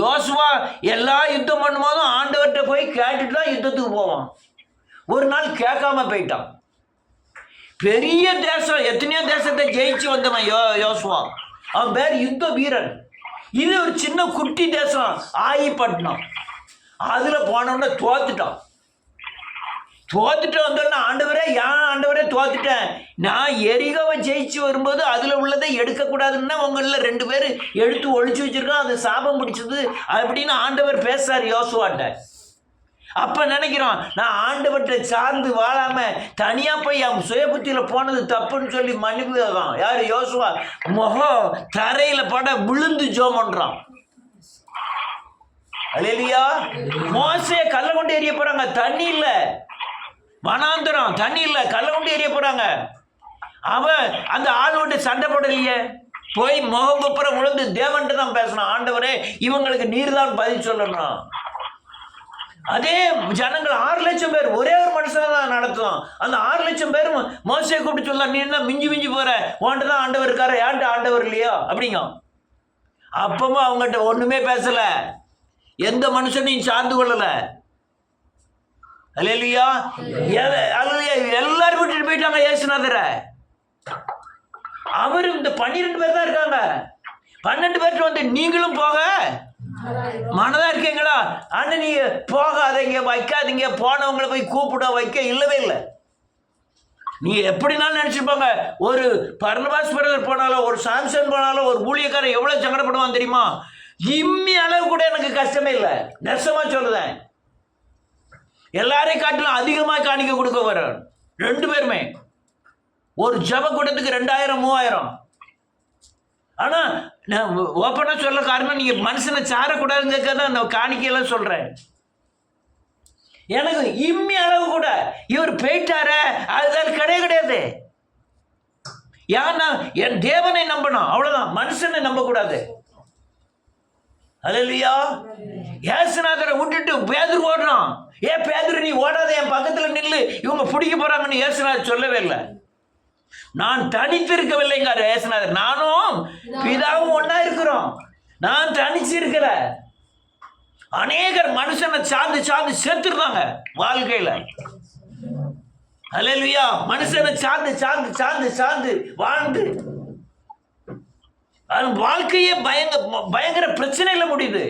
யோசுவா எல்லா யுத்தம் பண்ணும்போதும் ஆண்டவர்கிட்ட போய் கேட்டுட்டு தான் யுத்தத்துக்கு போவான். ஒரு நாள் கேட்காம போயிட்டான். பெரிய தேசம், எத்தனையோ தேசத்தை ஜெயிச்சு வந்தவன் யோசுவா. அவன் பேர் யுத்த வீரன். இது ஒரு சின்ன குட்டி தேசம் ஆயிப்பட்டினம். அதுல போனோம்னா தோத்துட்டான். வந்தோன்னா ஆண்டவரே, ஏன் ஆண்டவரே தோத்துட்டேன், நான் எரிகோவை ஜெயிச்சு வரும்போது அதுல உள்ளதை எடுக்கக்கூடாதுன்னா உங்கள 2 பேர் எடுத்து ஒழிச்சு வச்சிருக்கோம், அது சாபம் பிடிச்சது அப்படின்னு ஆண்டவர் பேசுறாரு யோசுவாட்ட. அப்ப நினைக்கிறோம், நான் ஆண்டவர்கிட்ட சார்ந்து வாழாம தனியா போய் அவன் சுய புத்தியில போனது தப்புன்னு சொல்லி மன்னிப்பு கேட்கான். யாரு? யோசுவா. முகம் தரையில பட விழுந்து ஜோம் பண்றான். அல்லேலூயா. மோசே கல்ல கொண்டு எரிய போறாங்க, தண்ணி இல்ல, வனாந்தரம், தண்ணி இல்ல, கல்ல கொண்டு எரிய போறாங்க. அவன் அந்த ஆளோட சண்டை போடலையே, போய் முகம் குப்புற விழுந்து தேவன்ட்டு தான் பேசணும். ஆண்டவரே, இவங்களுக்கு நீர் தான் பதில் சொல்லணும். அதே ஜனங்கள் 6 லட்சம் பேர் ஒரே ஒரு மனுஷனை தான் நடத்தும். அந்த 6 லட்சம் பேரும் மோசையை கூப்பிட்டு சொல்லலாம், நீ என்ன மிஞ்சி மிஞ்சி போற, உன்ட்டு தான் ஆண்டவர் இருக்காரு, ஏன்ட்டு ஆண்டவர் இல்லையோ அப்படிங்க. அப்பவும் அவங்ககிட்ட ஒண்ணுமே பேசல, எந்த மனுஷனையும் சார்ந்து கொள்ளல. அல்லேலூயா. எல்லாரும் விட்டுட்டு போயிட்டாங்க இயேசுநாதரை. அவரு இந்த 12 பேர் தான் இருக்காங்க. 12 பேர்கிட்ட வந்து நீங்களும் போக மனதா இருக்கீங்களா? ஆனா நீ போகாதீங்க, வைக்காதீங்க, போனவங்களை போய் கூப்பிட வைக்க இல்லவே இல்லை. நீ எப்படினாலும் நினைச்சிருப்பாங்க. ஒரு பர்னபாஸ் பிரதர் போனாலும், ஒரு சாம்சன் போனாலும், ஒரு ஊழியக்காரன் எவ்வளவு சங்கடப்படுவான் தெரியுமா? இம்மி அளவு கூட எனக்கு கஷ்டமே இல்லை, நெசமா சொல்லுதேன். எல்லாரையும் காட்டிலும் அதிகமாக காணிக்க கொடுக்க வர 2 பேருமே. ஒரு ஜப கூட்டத்துக்கு 2000 3000. ஆனா நான் ஓப்பனா சொல்ல காரணம், நீங்க மனுஷனை சாரக்கூடாதுங்க தான் நான் காணிக்கையெல்லாம் சொல்றேன். எனக்கு இம்மி அளவு கூட இவர் போயிட்டார அதுதான் கிடையாது. ஏன்னா என் தேவனை நம்பணும், அவ்வளவுதான். மனுஷனை நம்ப கூடாது. அல்லேலூயா. இயேசுநாதரை விட்டுட்டு பேதுரு ஓடுறான். பேதுரு நீ ஓடாத, என் பக்கத்துல நில்லு, இவங்க பிடிக்க போறாங்கன்னு இயேசுநாதர் சொல்லவே இல்லை. நான் தனித்திருக்கவில்லைங்கார் இயேசுநாதர். நானும் பிதாவும் ஒன்னா இருக்கிறோம், நான் தனிச்சு இருக்கல. அநேகர் மனுஷனை சார்ந்து சார்ந்து சேர்த்துருந்தாங்க வாழ்க்கையில. அல்லேலூயா. மனுஷனை சார்ந்து சார்ந்து சார்ந்து சார்ந்து வாழ்ந்து வாழ்க்கையே பயங்கர பிரச்சனையில முடியுது.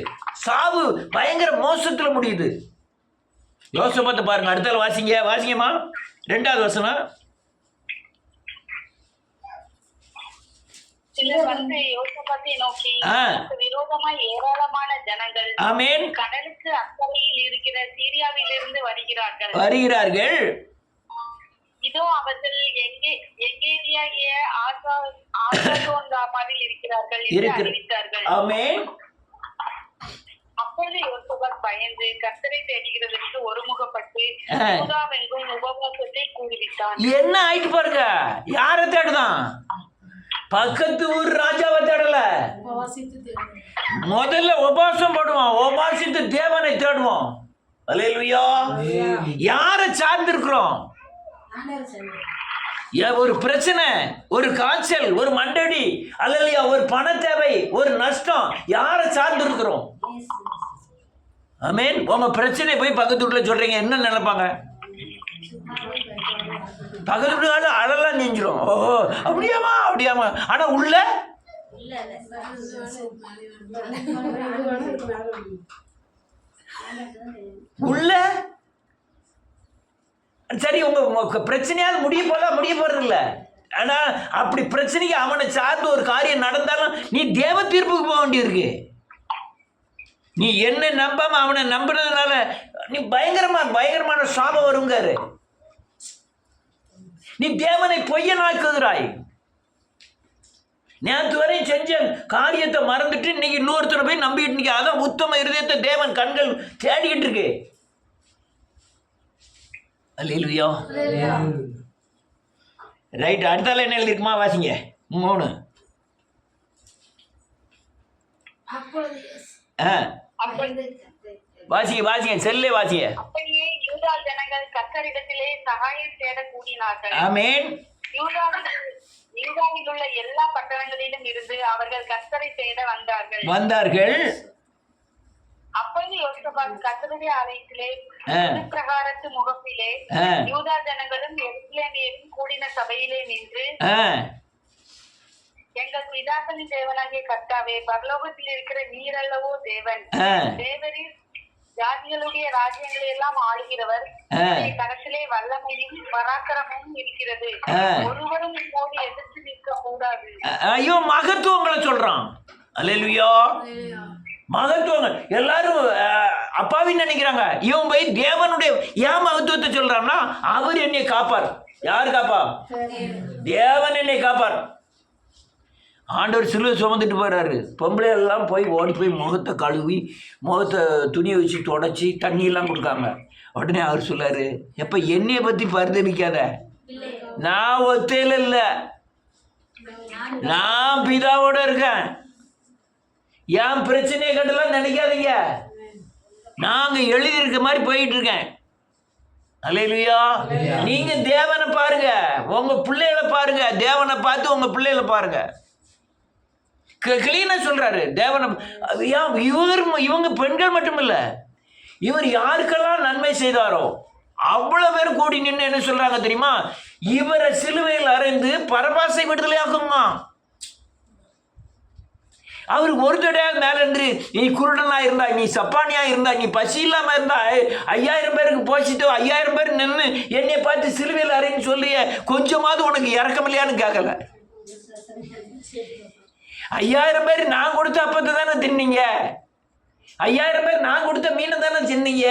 சாவு பயங்கர மோசத்துல முடியுது. யோசபாத்தை பாருங்க. அடுத்த வாசிங்கம்மா 2வது வசனம். சிலர் வந்து யோசபாத்தை நோக்கி, விரோதமாய் ஏராளமான ஜனங்கள் ஆமென் கடலுக்கு அக்கறையில் இருக்கிற சீரியாவிலிருந்து வருகிறார்கள். இதோ அவர்கள் எங்கேரியாகிய ஆசாதோந்தாமாவில் இருக்கிறார்கள் என்று அறிவித்தார்கள். ஆமென். அப்பொழுது யோசபாத் பயந்து கர்த்தரை தேடுகிறதற்கு ஒருமுகப்பட்டு யூதாவெங்கும் உபவாசத்தை கூறுவித்தான். என்ன ஆயிட்டு பாருங்க, யார தேடுதான்? பக்கத்து ஊர் ராஜாவை தேடல, முதல்ல உபவாசம் போடுவோம், உபவாசித்து தேவனை தேடுவோம். அல்லேலூயா. யாரை சார்ந்து இருக்கிறோம்? ஒரு பிரச்சனை, ஒரு காய்ச்சல், ஒரு மண்டடி, அல்லையா, ஒரு பண தேவை, ஒரு நஷ்டம், யாரை சார்ந்து இருக்கிறோம்? ஆமென். உங்க பிரச்சனை போய் பக்கத்து வீட்டுல சொல்றீங்க, என்ன நினைப்பாங்க? பக்கத்து வீட்டுல அழலாம் செஞ்சிரும். ஓஹோ, அப்படியாமா அப்படியாமா. ஆனா உள்ள உள்ள சரி, உங்க பிரச்சனையாவது முடிய போறது இல்ல. ஆனா அப்படி பிரச்சனைக்கு அவனை சார்ந்து ஒரு காரியம் நடந்தாலும் நீ தேவ தீர்ப்புக்கு போக வேண்டியிருக்கு. நீ என்ன நம்பாம அவனை நம்புறதுனால நீ பயங்கரமான சாபம் வருங்காரு. நீ தேவனை பொய்யனாக்குகிறாய். நேற்று வரை செஞ்ச காரியத்தை மறந்துட்டு இன்னைக்கு இன்னொருத்தரை போய் நம்பிட்டு நிக்க. அதான் உத்தம இருதயத்தை தேவன் கண்கள் தேடிக்கிட்டு இருக்கு. அல்லேலூயா. ரைட். அடுத்தால என்ன எழுதிருக்குமா? வாசிங்க. 3. வாசிங்க செல்லே வாசிங்க. அப்படியே யூதா ஜனங்கள் கர்த்தரிடத்திலே சகாயம் தேட கூடினார்கள். ஆமென். யூதாவில் உள்ள எல்லா பட்டணங்களிலும் இருந்து அவர்கள் கர்த்தரை தேட வந்தார்கள். அப்பொழுது யோசபாத் கர்த்தருடைய ஆலயத்திலே பிரகாரத்து முகப்பிலே யூதா ஜனங்களும் எருசலேமியரும் கூடின சபையிலே நின்று, எங்கள் பிதாக்களின் தேவனாகிய கர்த்தாவே, பரலோகத்தில் இருக்கிற நீரல்லவோ தேவன், தேவரீர் ஜாதிகளுடைய ராஜ்யங்களை எல்லாம் ஆளுகிறவர், கரத்திலே வல்லமையும் பராக்கிரமும் இருக்கிறது, ஒருவரும் இப்போது எதிர்த்து நிற்க கூடாது. ஐயோ, மகத்துவங்களை சொல்றான். அல்லேலூயா. மகத்துவங்கள் எல்லாரும் அப்பாவின்னு நினைக்கிறாங்க. இவன் போய் தேவனுடைய ஏன் மகத்துவத்தை சொல்றான்னா, அவர் என்னை காப்பார். யார் காப்பா? தேவன் என்னை காப்பார். ஆண்டவர் சிலுவை சுமந்துட்டு போறாரு. பொம்பளை எல்லாம் ஓடி போய் முகத்தை கழுவி முகத்தை துணியை வச்சு தொடச்சி தண்ணியெல்லாம் கொடுக்காங்க. உடனே அவர் சொல்லாரு, எப்ப என்னைய பத்தி பரிதவிக்காத, நான் ஒத்தையில இல்லை, நான் பிதாவோட இருக்கேன், என் பிரச்சனையை கண்டெல்லாம் நினைக்காதீங்க, நாங்க எழுதியிருக்க மாதிரி போயிட்டு இருக்கேன். அல்லேலூயா. நீங்க தேவனை பாருங்க, உங்க பிள்ளைகளை பாருங்க, தேவனை பார்த்து உங்க பிள்ளைகளை பாருங்க. கிளீனா சொல்றாரு தேவனை. இவங்க பெண்கள் மட்டும் இல்ல, இவர் யாருக்கெல்லாம் நன்மை செய்தாரோ அவ்வளவு பேர் கூடி நின்று என்ன சொல்றாங்க தெரியுமா? இவரை சிலுவையில் அறைந்து பரபாசை விடுதலை ஆக்குமா. அவருக்கு ஒரு தடையாக மேல இருந்து, நீ குருடனா இருந்தா, நீ சப்பானியா இருந்தா, நீ பசி இல்லாம இருந்தா, 5000 பேருக்கு போச்சுட்டு 5000 பேர் நின்று என்னை பார்த்து சிலுவையில் அறைன்னு சொல்லி கொஞ்சமாவது உனக்கு இறக்கம் இல்லையான்னு கேட்கல. 5000 பேர் நான் கொடுத்த அப்பத்தை தானே தின்னீங்க, 5000 பேர் நான் கொடுத்த மீனை தானே தின்னீங்க.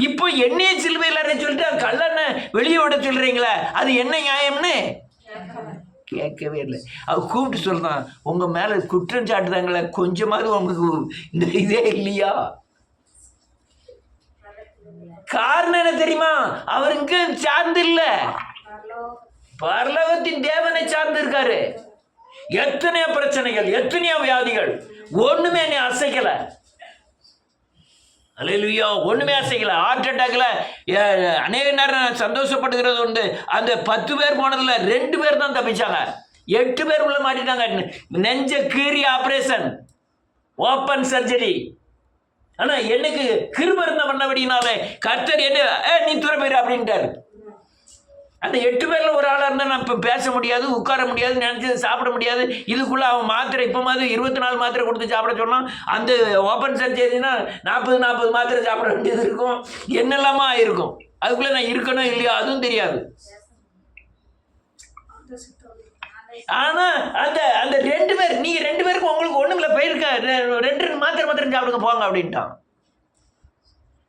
இப்போ என்னையே சிலுவையில் அறைன்னு சொல்லிட்டு கல்லண்ண வெளியே விட சொல்றீங்களே, அது என்ன நியாயம்னு கேட்கவே இல்லை. அவர் கூப்பிட்டு சொல்றான், உங்க மேல குற்றம் சாட்டுதாங்களே, கொஞ்சமாவது உங்களுக்கு இந்த இதே இல்லையா? காரணம் என்ன தெரியுமா? அவர் இங்க சார்ந்து இல்ல, பரலோகத்தின் தேவனை சார்ந்து இருக்காரு. எத்தனையோ பிரச்சனைகள், எத்தனையோ வியாதிகள், ஒண்ணுமே என்னை அசைக்கல. அல்லேலூயா. ஒண்ணுமே அசைக்கல. ஹார்ட் அட்டாக்ல அநேக நேரம் சந்தோஷப்படுகிறது உண்டு. அந்த 10 பேர் போனதுல 2 பேர் தான் தப்பிச்சாங்க, 8 பேர் உள்ள மாட்டிட்டாங்க. நெஞ்ச கீறி ஆபரேஷன், ஓப்பன் சர்ஜரி. ஆனா எனக்கு கிருபை இருந்த பண்ணபடினாலே கர்த்தர் என்ன, நீ தூர போயிரு அப்படின்ட்டாரு. அந்த 8 பேர்ல ஒரு ஆளா இருந்தா நான் இப்ப பேச முடியாது, உட்கார முடியாது, நினைச்சது சாப்பிட முடியாது. இதுக்குள்ள அவன் மாத்திரை இப்ப மாதிரி 24 மாத்திரை கொடுத்து சாப்பிட சொன்னான். அந்த ஓப்பன் சர்ஜரினா 40 மாத்திரை சாப்பிட வேண்டியது இருக்கும், என்னெல்லாமா ஆயிருக்கும். அதுக்குள்ள நான் இருக்கணும் இல்லையா அதுவும் தெரியாது. ஆனா அந்த அந்த 2 பேர், நீங்க 2 பேருக்கு உங்களுக்கு ஒண்ணுமில்ல, போயிருக்க 2 மாத்திரை சாப்பிடுங்க போங்க அப்படின்ட்டான்.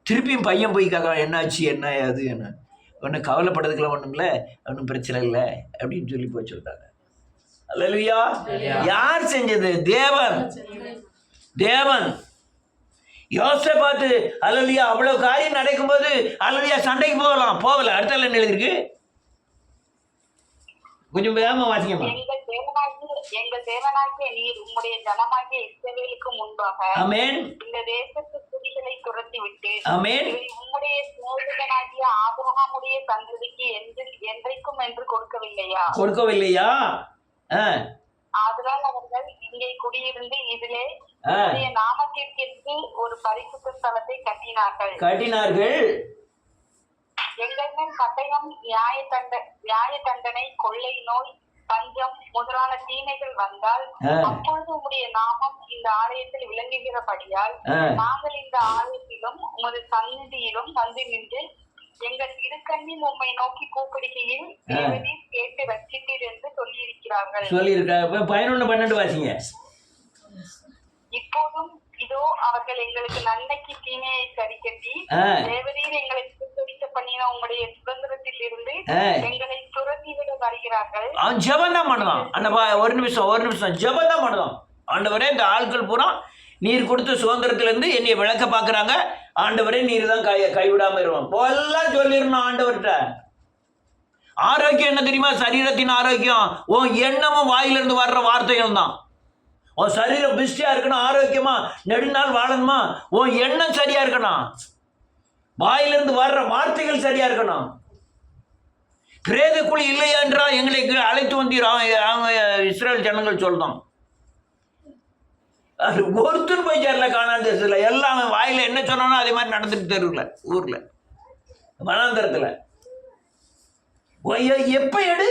திருப்பியும் பையன் போய் கேட்க, என்னாச்சு, என்ன அது, என்ன ஒன்றும் கவலைப்படுறதுக்குலாம் ஒன்றும் இல்லை, ஒன்றும் பிரச்சனை இல்லை அப்படின்னு சொல்லி போய் சொல்றாங்க. அல்லேலூயா. யார் செஞ்சது? தேவன். தேவன். யோசேபாத்து அல்லேலூயா அவ்வளவு காரியம் நடக்கும்போது அல்லேலூயா சண்டைக்கு போகல. அடுத்த என்ன எழுதிருக்கு? கொஞ்சம் வேகமா வாசிங்கம்மா. எங்கள் தேவனாகிய நீர் உம்முடைய ஜனமாகிய இஸ்ரவேலுக்கு முன்பாக ஆமென் இந்த தேசத்து குடிகளை துரத்தி விட்டு ஆமென் உம்முடைய சிநேகிதனாகிய ஆபிரகாமுடைய சந்ததிக்கு என்றைக்கும் என்று கொடுக்கவில்லையா? ஆதலால் அவர்கள் இங்கே குடியிருந்து இதிலே உம்முடைய நாமத்திற்கென்று ஒரு பரிசுத்த ஸ்தலத்தை கட்டினார்கள். எங்கள் மேல் பட்டயம், நியாய தண்டனை, கொள்ளை நோய், பஞ்சம் முதலான தீமைகள் வந்தால் அப்பொழுது உம்முடைய நாமம் இந்த ஆலயத்தில் விளங்குகிறபடியால் நாங்கள் இந்த ஆலயத்திலும் உமது சந்நிதியிலும் வந்து நின்று எங்கள் இருக்கண்ணி உம்மை நோக்கி கூப்பிடுகையில் தேவரீர் கேட்டு ரட்சித்தீர் என்று சொல்லியிருக்கிறார்கள். 11-12 வாசிங்க. இப்போதும் இதோ அவர்கள் எங்களுக்கு நன்மைக்கு தீமையை சரிக்கட்டி தேவரீர் எங்களை பண்ணின உங்களுடைய சுதந்திரத்தில் இருந்து எங்களை துரத்தி விட வருகிறார்கள். அவன் ஜெபம் தான் பண்ணுவான். ஒரு நிமிஷம் ஜெபம் தான் பண்ணுவான். ஆண்டவரே, இந்த ஆட்கள் பூரா நீர் கொடுத்த சுதந்திரத்திலிருந்து என்னை விளக்க பார்க்குறாங்க. ஆண்டவரே, நீர் தான் கைவிடாம இருவான். எல்லாம் சொல்லிடணும் ஆண்டவர்கிட்ட. ஆரோக்கியம் என்ன தெரியுமா? சரீரத்தின் ஆரோக்கியம் உன் எண்ணமும் வாயிலிருந்து வர்ற வார்த்தைகள் தான். உன் சரீரம் பிஸ்டியா இருக்கணும், ஆரோக்கியமா நெடுநாள் வாழணுமா, உன் எண்ணம் சரியா இருக்கணும், வாயிலிருந்து வர்ற வார்த்தைகள் சரியா இருக்கணும். பிரேதக்குழி இல்லையா என்றால் எங்களை அழைத்து வந்தீர் அவங்க இஸ்ரேல் ஜனங்கள் சொல்றோம். ஒருத்தர் போய் சேரல காணான் தேசத்துல. எல்லாம் வாயில என்ன சொன்னானோ அதே மாதிரி நடந்துட்டு தெருவில், ஊர்ல, வனாந்தரத்துல. எப்ப எடு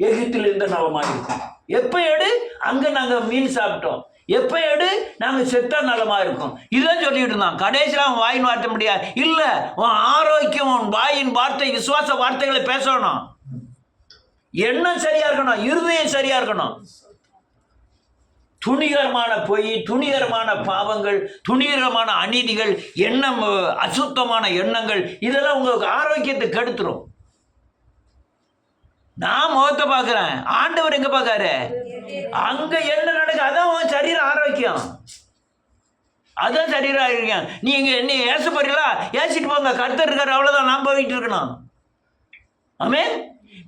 எகிப்தில் இருந்த நலமாக இருக்கும், எப்ப எடு அங்க நாங்க மீன் சாப்பிட்டோம், எப்ப எடு நாங்க செத்தா நலமா இருக்கும், இதான் சொல்லிட்டு இருந்தான். கடைசியில் அவன் வாயின் வார்த்தை முடியாது. இல்ல, உன் ஆரோக்கியம், உன் வாயின் வார்த்தை, விசுவாச வார்த்தைகளை பேசணும். எண்ணம் சரியா இருக்கணும், இருதயம் சரியா இருக்கணும். துணிகரமான பொய், துணிகரமான பாவங்கள், துணிகரமான அநீதிகள், எண்ணம், அசுத்தமான எண்ணங்கள், இதெல்லாம் உங்களுக்கு ஆரோக்கியத்தை கெடுத்துரும். நான் முகத்தை பார்க்கிறேன், ஆண்டவர் எங்க பார்க்காரு? அங்க என்ன நடக்கு? அதான் உன் சரீர ஆரோக்கியம், அதான் சரீர ஆரோக்கியம். நீங்க என்ன ஏச போறீங்களா? ஏசிட்டு போங்க, கர்த்தர் இருக்காரு, அவ்வளவுதான். நான் போயிட்டு இருக்கணும். ஆமென்.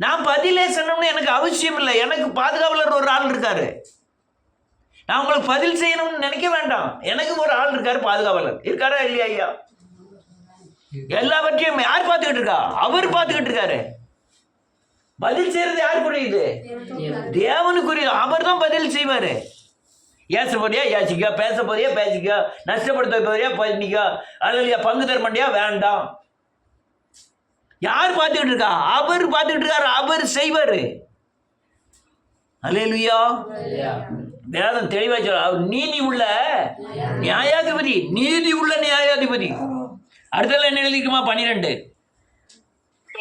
நான் பதிலே சொல்லணும்னு எனக்கு அவசியம் இல்லை. எனக்கு பாதுகாவலர் ஒரு ஆள் இருக்காரு. நான் உங்களுக்கு பதில் செய்யணும்னு நினைக்க வேண்டாம். எனக்கு ஒரு ஆள் இருக்காரு, பாதுகாவலர் இருக்காரா இல்லையா? ஐயா, எல்லாவற்றையும் யார் பார்த்துக்கிட்டு இருக்கா? அவர் பார்த்துக்கிட்டு இருக்காரு. பதில் செய்யறது யாருக்குரியது? தேவனுக்குரியது. அவர் தான் பதில் செய்வாரு. ஏச போறியா ஏசிக்கா, பேச போறியா பேசிக்கா, நஷ்டப்படுத்த போறியா பண்ணிக்கா, அல்லையா பங்கு தர மாட்டியா வேண்டாம். யார் பார்த்துக்கிட்டு இருக்கா? அவர் பார்த்துக்கிட்டு இருக்காரு, அவர் செய்வாரு. அல்லேலூயா. வேதம் தெளிவா சொல்ல, அவர் நீதி உள்ள நியாயாதிபதி, நீதி உள்ள நியாயாதிபதி. அடுத்தல என்ன எழுதிக்குமா? 12.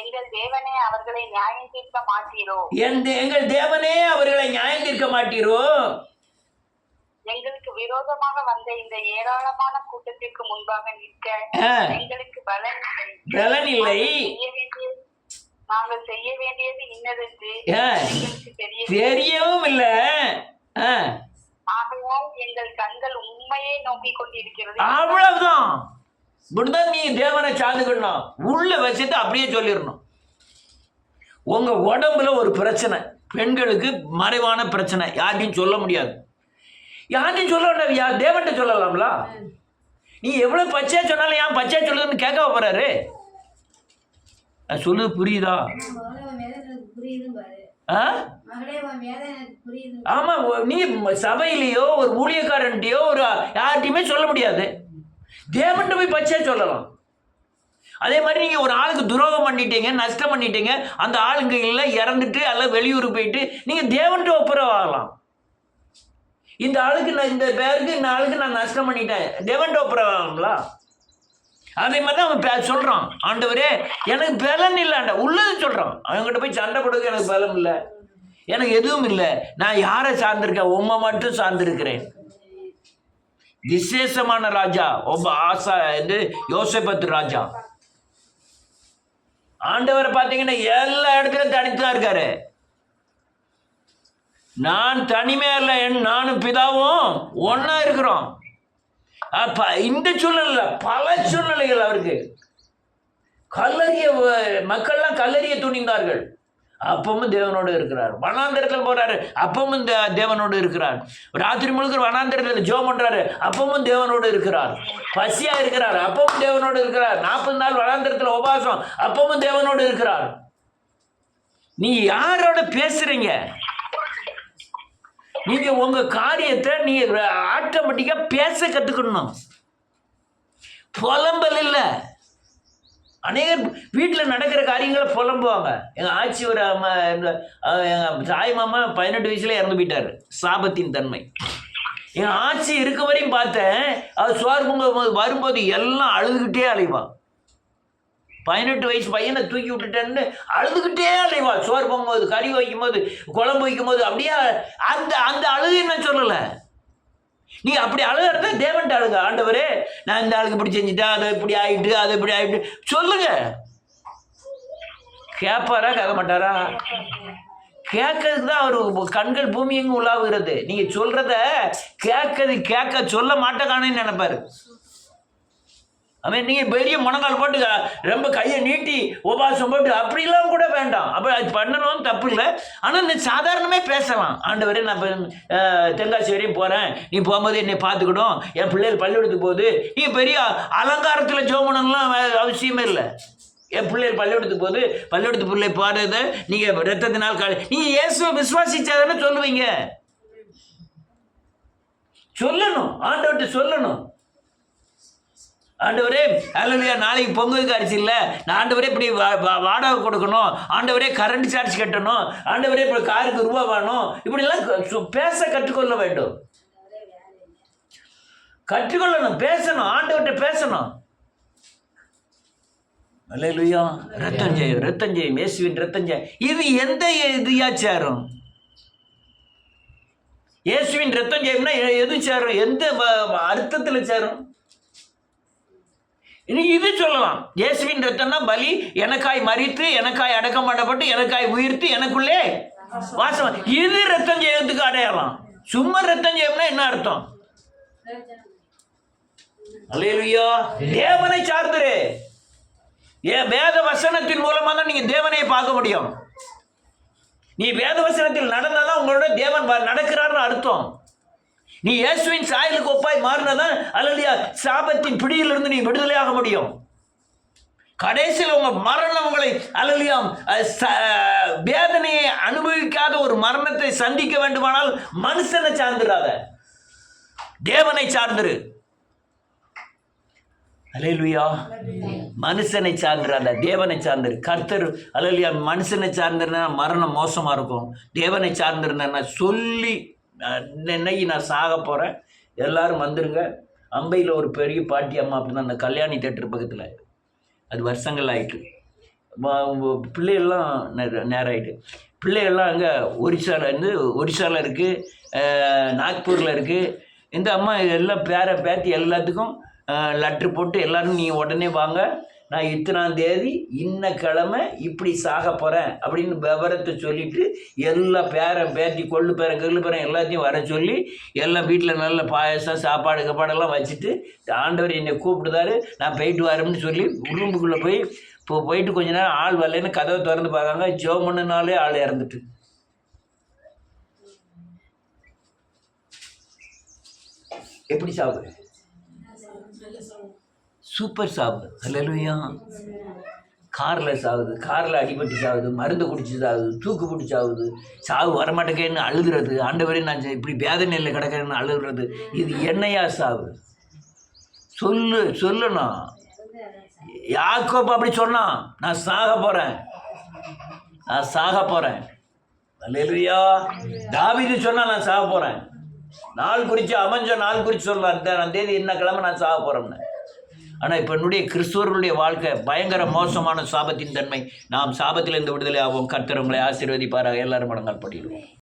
எங்கள் தேவனே அவர்களை நியாயம் தீர்க்க மாட்டீரோ? எங்கள் தேவனே அவர்களை நியாயம் தீர்க்க மாட்டீரோ? எங்களுக்கு விரோதமாக வந்த இந்த ஏராளமான கூட்டத்திற்கு முன்பாக நிற்க எங்களுக்கு பலன் இல்லை. நாங்கள் செய்ய வேண்டியது இன்னதென்று தெரியவும் இல்லை. ஆகையால் எங்கள் கண்கள் உண்மையை நோக்கி கொண்டிருக்கிறது. அவ்வளவுதான். இப்படிதான் நீ தேவனை சார்ந்துக்கணும். உள்ள வச்சுட்டு அப்படியே சொல்லிடணும். உங்க உடம்புல ஒரு பிரச்சனை, பெண்களுக்கு மறைவான பிரச்சனை, யார்ட்டையும் சொல்ல முடியாது. யார்ட்டையும் சொல்ல வேண்டாம், தேவன்கிட்ட சொல்லலாம்ல. நீ எவ்வளவு பச்சையா சொன்னாலும் ஏன் பச்சையா சொல்லுதுன்னு கேட்க போறாரு. சொல்லுது புரியுதா? ஆமா, நீ சபையிலேயோ ஒரு ஊழியக்காரன்ட்டையோ ஒரு யார்ட்டையுமே சொல்ல முடியாது. தேவன்கிட்ட போய் பச்சையா சொல்லலாம். அதே மாதிரி நீங்க ஒரு ஆளுக்கு துரோகம் பண்ணிட்டீங்க, நஷ்டம் பண்ணிட்டீங்க, அந்த ஆளுங்க இல்லை இறந்துட்டு அல்ல வெளியூர் போயிட்டு நீங்க தேவன்கிட்ட ஒப்புரவாகலாம். இந்த ஆளுக்கு நான், இந்த பேருக்கு இந்த ஆளுக்கு நான் நஷ்டம் பண்ணிட்டேன், தேவன்கிட்ட ஒப்புரவாகலாம்ல. அதே மாதிரி தான் அவன் சொல்றான், ஆண்டவரே எனக்கு பலன் இல்லைண்ட உள்ளது சொல்றான். அவங்ககிட்ட போய் சண்டை போடுறது எனக்கு பலம் இல்லை, எனக்கு எதுவும் இல்லை, நான் யாரை சார்ந்திருக்கேன்? உம்மை மட்டும் சார்ந்திருக்கிறேன். விசேஷமான ராஜா ஆசா என்று யோசேபத்து ராஜா. ஆண்டவரை பார்த்தீங்கன்னா எல்லா இடத்துலையும் தனித்துதான் இருக்காரு. நான் தனிமையா இல்லை, நானும் பிதாவும் ஒன்னா இருக்கிறோம். இந்த சூழ்நிலை பல சூழ்நிலைகள் அவருக்கு கல்லறிய மக்கள்லாம் கல்லறிய துணிந்தார்கள். அப்பவும் தேவனோடு இருக்கிறார். வனாந்தரத்தில் போறாரு, அப்பவும் தேவனோடு இருக்கிறார். ராத்திரி முழுக்க வனாந்தரத்தில் ஜெபம் பண்றாரு, அப்பவும் தேவனோடு இருக்கிறார். பசியா இருக்கிறார், அப்பவும் தேவனோடு இருக்கிறார். 40 நாள் வனாந்தரத்தில் உபவாசம், அப்பவும் தேவனோடு இருக்கிறார். நீ யாரோட பேசுறீங்க? நீங்க உங்க காரியத்தை நீங்க ஆட்டோமேட்டிக்கா பேச கத்துக்கணும். புலம்பல் இல்லை. அநேகர் வீட்டில் நடக்கிற காரியங்களை புலம்புவாங்க. எங்கள் ஆட்சி ஒரு எங்கள் தாய் மாமா 18 வயசுல இறந்து போயிட்டார். சாபத்தின் தன்மை. என் ஆட்சி இருக்க வரையும் பார்த்தேன். அது சோறு பொங்க வரும்போது எல்லாம் அழுதுகிட்டே அலைவான். 18 வயசு பையனை தூக்கி விட்டுட்டேன்னு அழுதுகிட்டே அலைவா. சோறு பொங்கும்போது, கறி வைக்கும்போது, குழம்பு வைக்கும்போது அப்படியே அந்த அந்த அழுகை நான் சொல்லலை. நீ அப்படி அழுகிறத தேவன்ட்டு அழுக. ஆண்டவரே, நான் இந்த ஆளுக்கு இப்படி செஞ்சுட்டேன், அதை இப்படி ஆகிட்டு, அதை இப்படி ஆகிட்டு சொல்லுங்க. கேட்பாரா கேட்க மாட்டாரா? கேட்கறதுக்கு தான் அவர் கண்கள் பூமி எங்கும் உலாவுகிறது. நீங்க சொல்றத கேட்க சொல்ல மாட்டேக்கானு நினைப்பாரு. அவன் நீங்க பெரிய முனங்கால் போட்டு ரொம்ப கையை நீட்டி உபவாசம் போட்டு அப்படிலாம் கூட வேண்டாம். அப்போ அது பண்ணணும், தப்பு இல்லை. ஆனால் இந்த சாதாரணமே பேசலாம். ஆண்டவரே, நான் தென்காசி வரையும் போகிறேன், நீ போகும்போது என்னை பார்த்துக்கிடும், என் பிள்ளைகள் பள்ளிக்கூடத்துக்கு போகுது. நீ பெரிய அலங்காரத்தில் ஜோமனம்லாம் அவசியமே இல்லை. என் பிள்ளைகள் பள்ளிக்கூடத்துக்கு போகுது, பள்ளிக்கூடத்து பிள்ளை போடுறத நீங்கள் ரத்தத்தினால் நீங்கள் இயேசுவை விசுவாசிச்சாதானே சொல்லுவீங்க. சொல்லணும், ஆண்டவர்கிட்ட சொல்லணும். ஆண்டவரே, அல்லையா, நாளைக்கு பொங்கலுக்கு அரிசி இல்லை, நான் ஆண்டவரே இப்படி வாடகை கொடுக்கணும், ஆண்டவரே கரண்ட் சார்ஜ் கட்டணும், ஆண்டவரே இப்படி காருக்கு ரூபா வேணும், இப்படிலாம் பேச கற்றுக்கொள்ள வேண்டும். கற்றுக்கொள்ளணும், பேசணும், ஆண்டவர்கிட்ட பேசணும். அல்லேலூயா. ரத்தம் ஜெயம், இயேசுவின் ரத்தம் ஜெயம். இது எந்த இதையா சேரும்? இயேசுவின் ரத்தம் ஜெயம்னா எது சேரும்? எந்த அர்த்தத்தில் சேரும்? இன்னைக்கு இது சொல்லலாம். இயேசுவின் ரத்தம்னா பலி, எனக்காய் மரித்து, எனக்காய் அடக்கம் பண்ணப்பட்டு, எனக்காய் உயிர்த்து, எனக்குள்ளே வாசம். இது ரத்தம் ஜெயத்துக்கு அடையாளம். சும்மா ரத்தம் ஜெயம்னா என்ன அர்த்தம்? அல்லேலூயா. தேவனை சார்ந்துரு. வேத வசனத்தின் மூலமா தான் நீங்க தேவனை பார்க்க முடியும். நீ வேத வசனத்தில் நடந்தாதான் உங்களோட தேவன் நடக்கிறார்னு அர்த்தம். நீ இயேசுவின் சாயலுக்கு ஒப்பாய் மாறினதான் அல்லேலூயா சாபத்தின் பிடியிலிருந்து நீ விடுதலையாக முடியும். கடைசியில் உங்க மரணம் உங்களை அல்லேலூயா வேதனையை அனுபவிக்காத ஒரு மரணத்தை சந்திக்க வேண்டுமானால் மனுஷனை சார்ந்துடாத, தேவனை சார்ந்துரு. அல்லேலூயா. மனுஷனை சார்ந்துடாத, தேவனை சார்ந்துரு. கர்த்தர் அல்லேலூயா மனுஷனை சார்ந்திருந்தா மரணம் மோசமா இருக்கும். தேவனை சார்ந்திருந்தா சொல்லி இன்னைக்கு நான் சாக போகிறேன், எல்லாரும் வந்துடுங்க. அம்பையில் ஒரு பெரிய பாட்டி அம்மா அப்படின்னா அந்த கல்யாணி தேட்டர் பக்கத்தில், அது வருஷங்கள் ஆகிட்டு, பிள்ளைகள்லாம் நேரம் ஆகிட்டு. பிள்ளைகள்லாம் அங்கே ஒரிசாவில் இருக்குது, நாக்பூரில் இருக்குது. இந்த அம்மா எல்லாம் பேத்தி எல்லாத்துக்கும் லெட்ரு போட்டு எல்லாரும் நீங்கள் உடனே வாங்க, நான் இத்தனாம் தேதி இன்ன கிழமை இப்படி சாக போகிறேன் அப்படின்னு விவரத்தை சொல்லிவிட்டு எல்லா பேத்தி கொள்ளு பேரன் எல்லாத்தையும் வர சொல்லி எல்லாம் வீட்டில் நல்ல பாயசம் சாப்பாடு கப்பாடெல்லாம் வச்சுட்டு ஆண்டவர் என்னை கூப்பிடுதாரு, நான் போயிட்டு வரேன்னு சொல்லி ரூமுக்குள்ளே போயிட்டு கொஞ்ச நேரம் ஆள் வரலன்னு கதவை திறந்து பார்க்காங்க. ஜோமனுனாலே ஆள் இறந்துட்டு. எப்படி சாப்பிடு? சூப்பர் சாவு. அல்லேலூயா. காரில் சாகுது, காரில் அடிபட்டு சாகுது, மருந்து குடிச்சு சாகுது, தூக்கு பிடிச்சி சாகுது, சாவு வரமாட்டேங்கன்னு அழுகிறது. ஆண்டவரே, நான் இப்படி வேதனையில் கிடக்கிறேன்னு அழுகிறது. இது என்னையா சாவு? சொல்லணும். யாக்கோபு அப்படி சொன்னான், நான் சாக போகிறேன். அல்லேலூயா. தாவீது சொன்னா, நான் சாக போகிறேன். நாள் குறித்து அமைஞ்ச நாள் குறித்து சொல்லலாம், அந்த தேதி என்ன கிழமை நான் சாக போகிறோம்னு. ஆனால் இப்போ என்னுடைய கிறிஸ்துவர்களுடைய வாழ்க்கை பயங்கர மோசமான சாபத்தின் தன்மை. நாம் சாபத்திலிருந்து விடுதலை ஆவோம். கர்த்தர் உங்களை ஆசீர்வதிப்பாராக. எல்லாரும் மடங்கால் படிடுவோம்.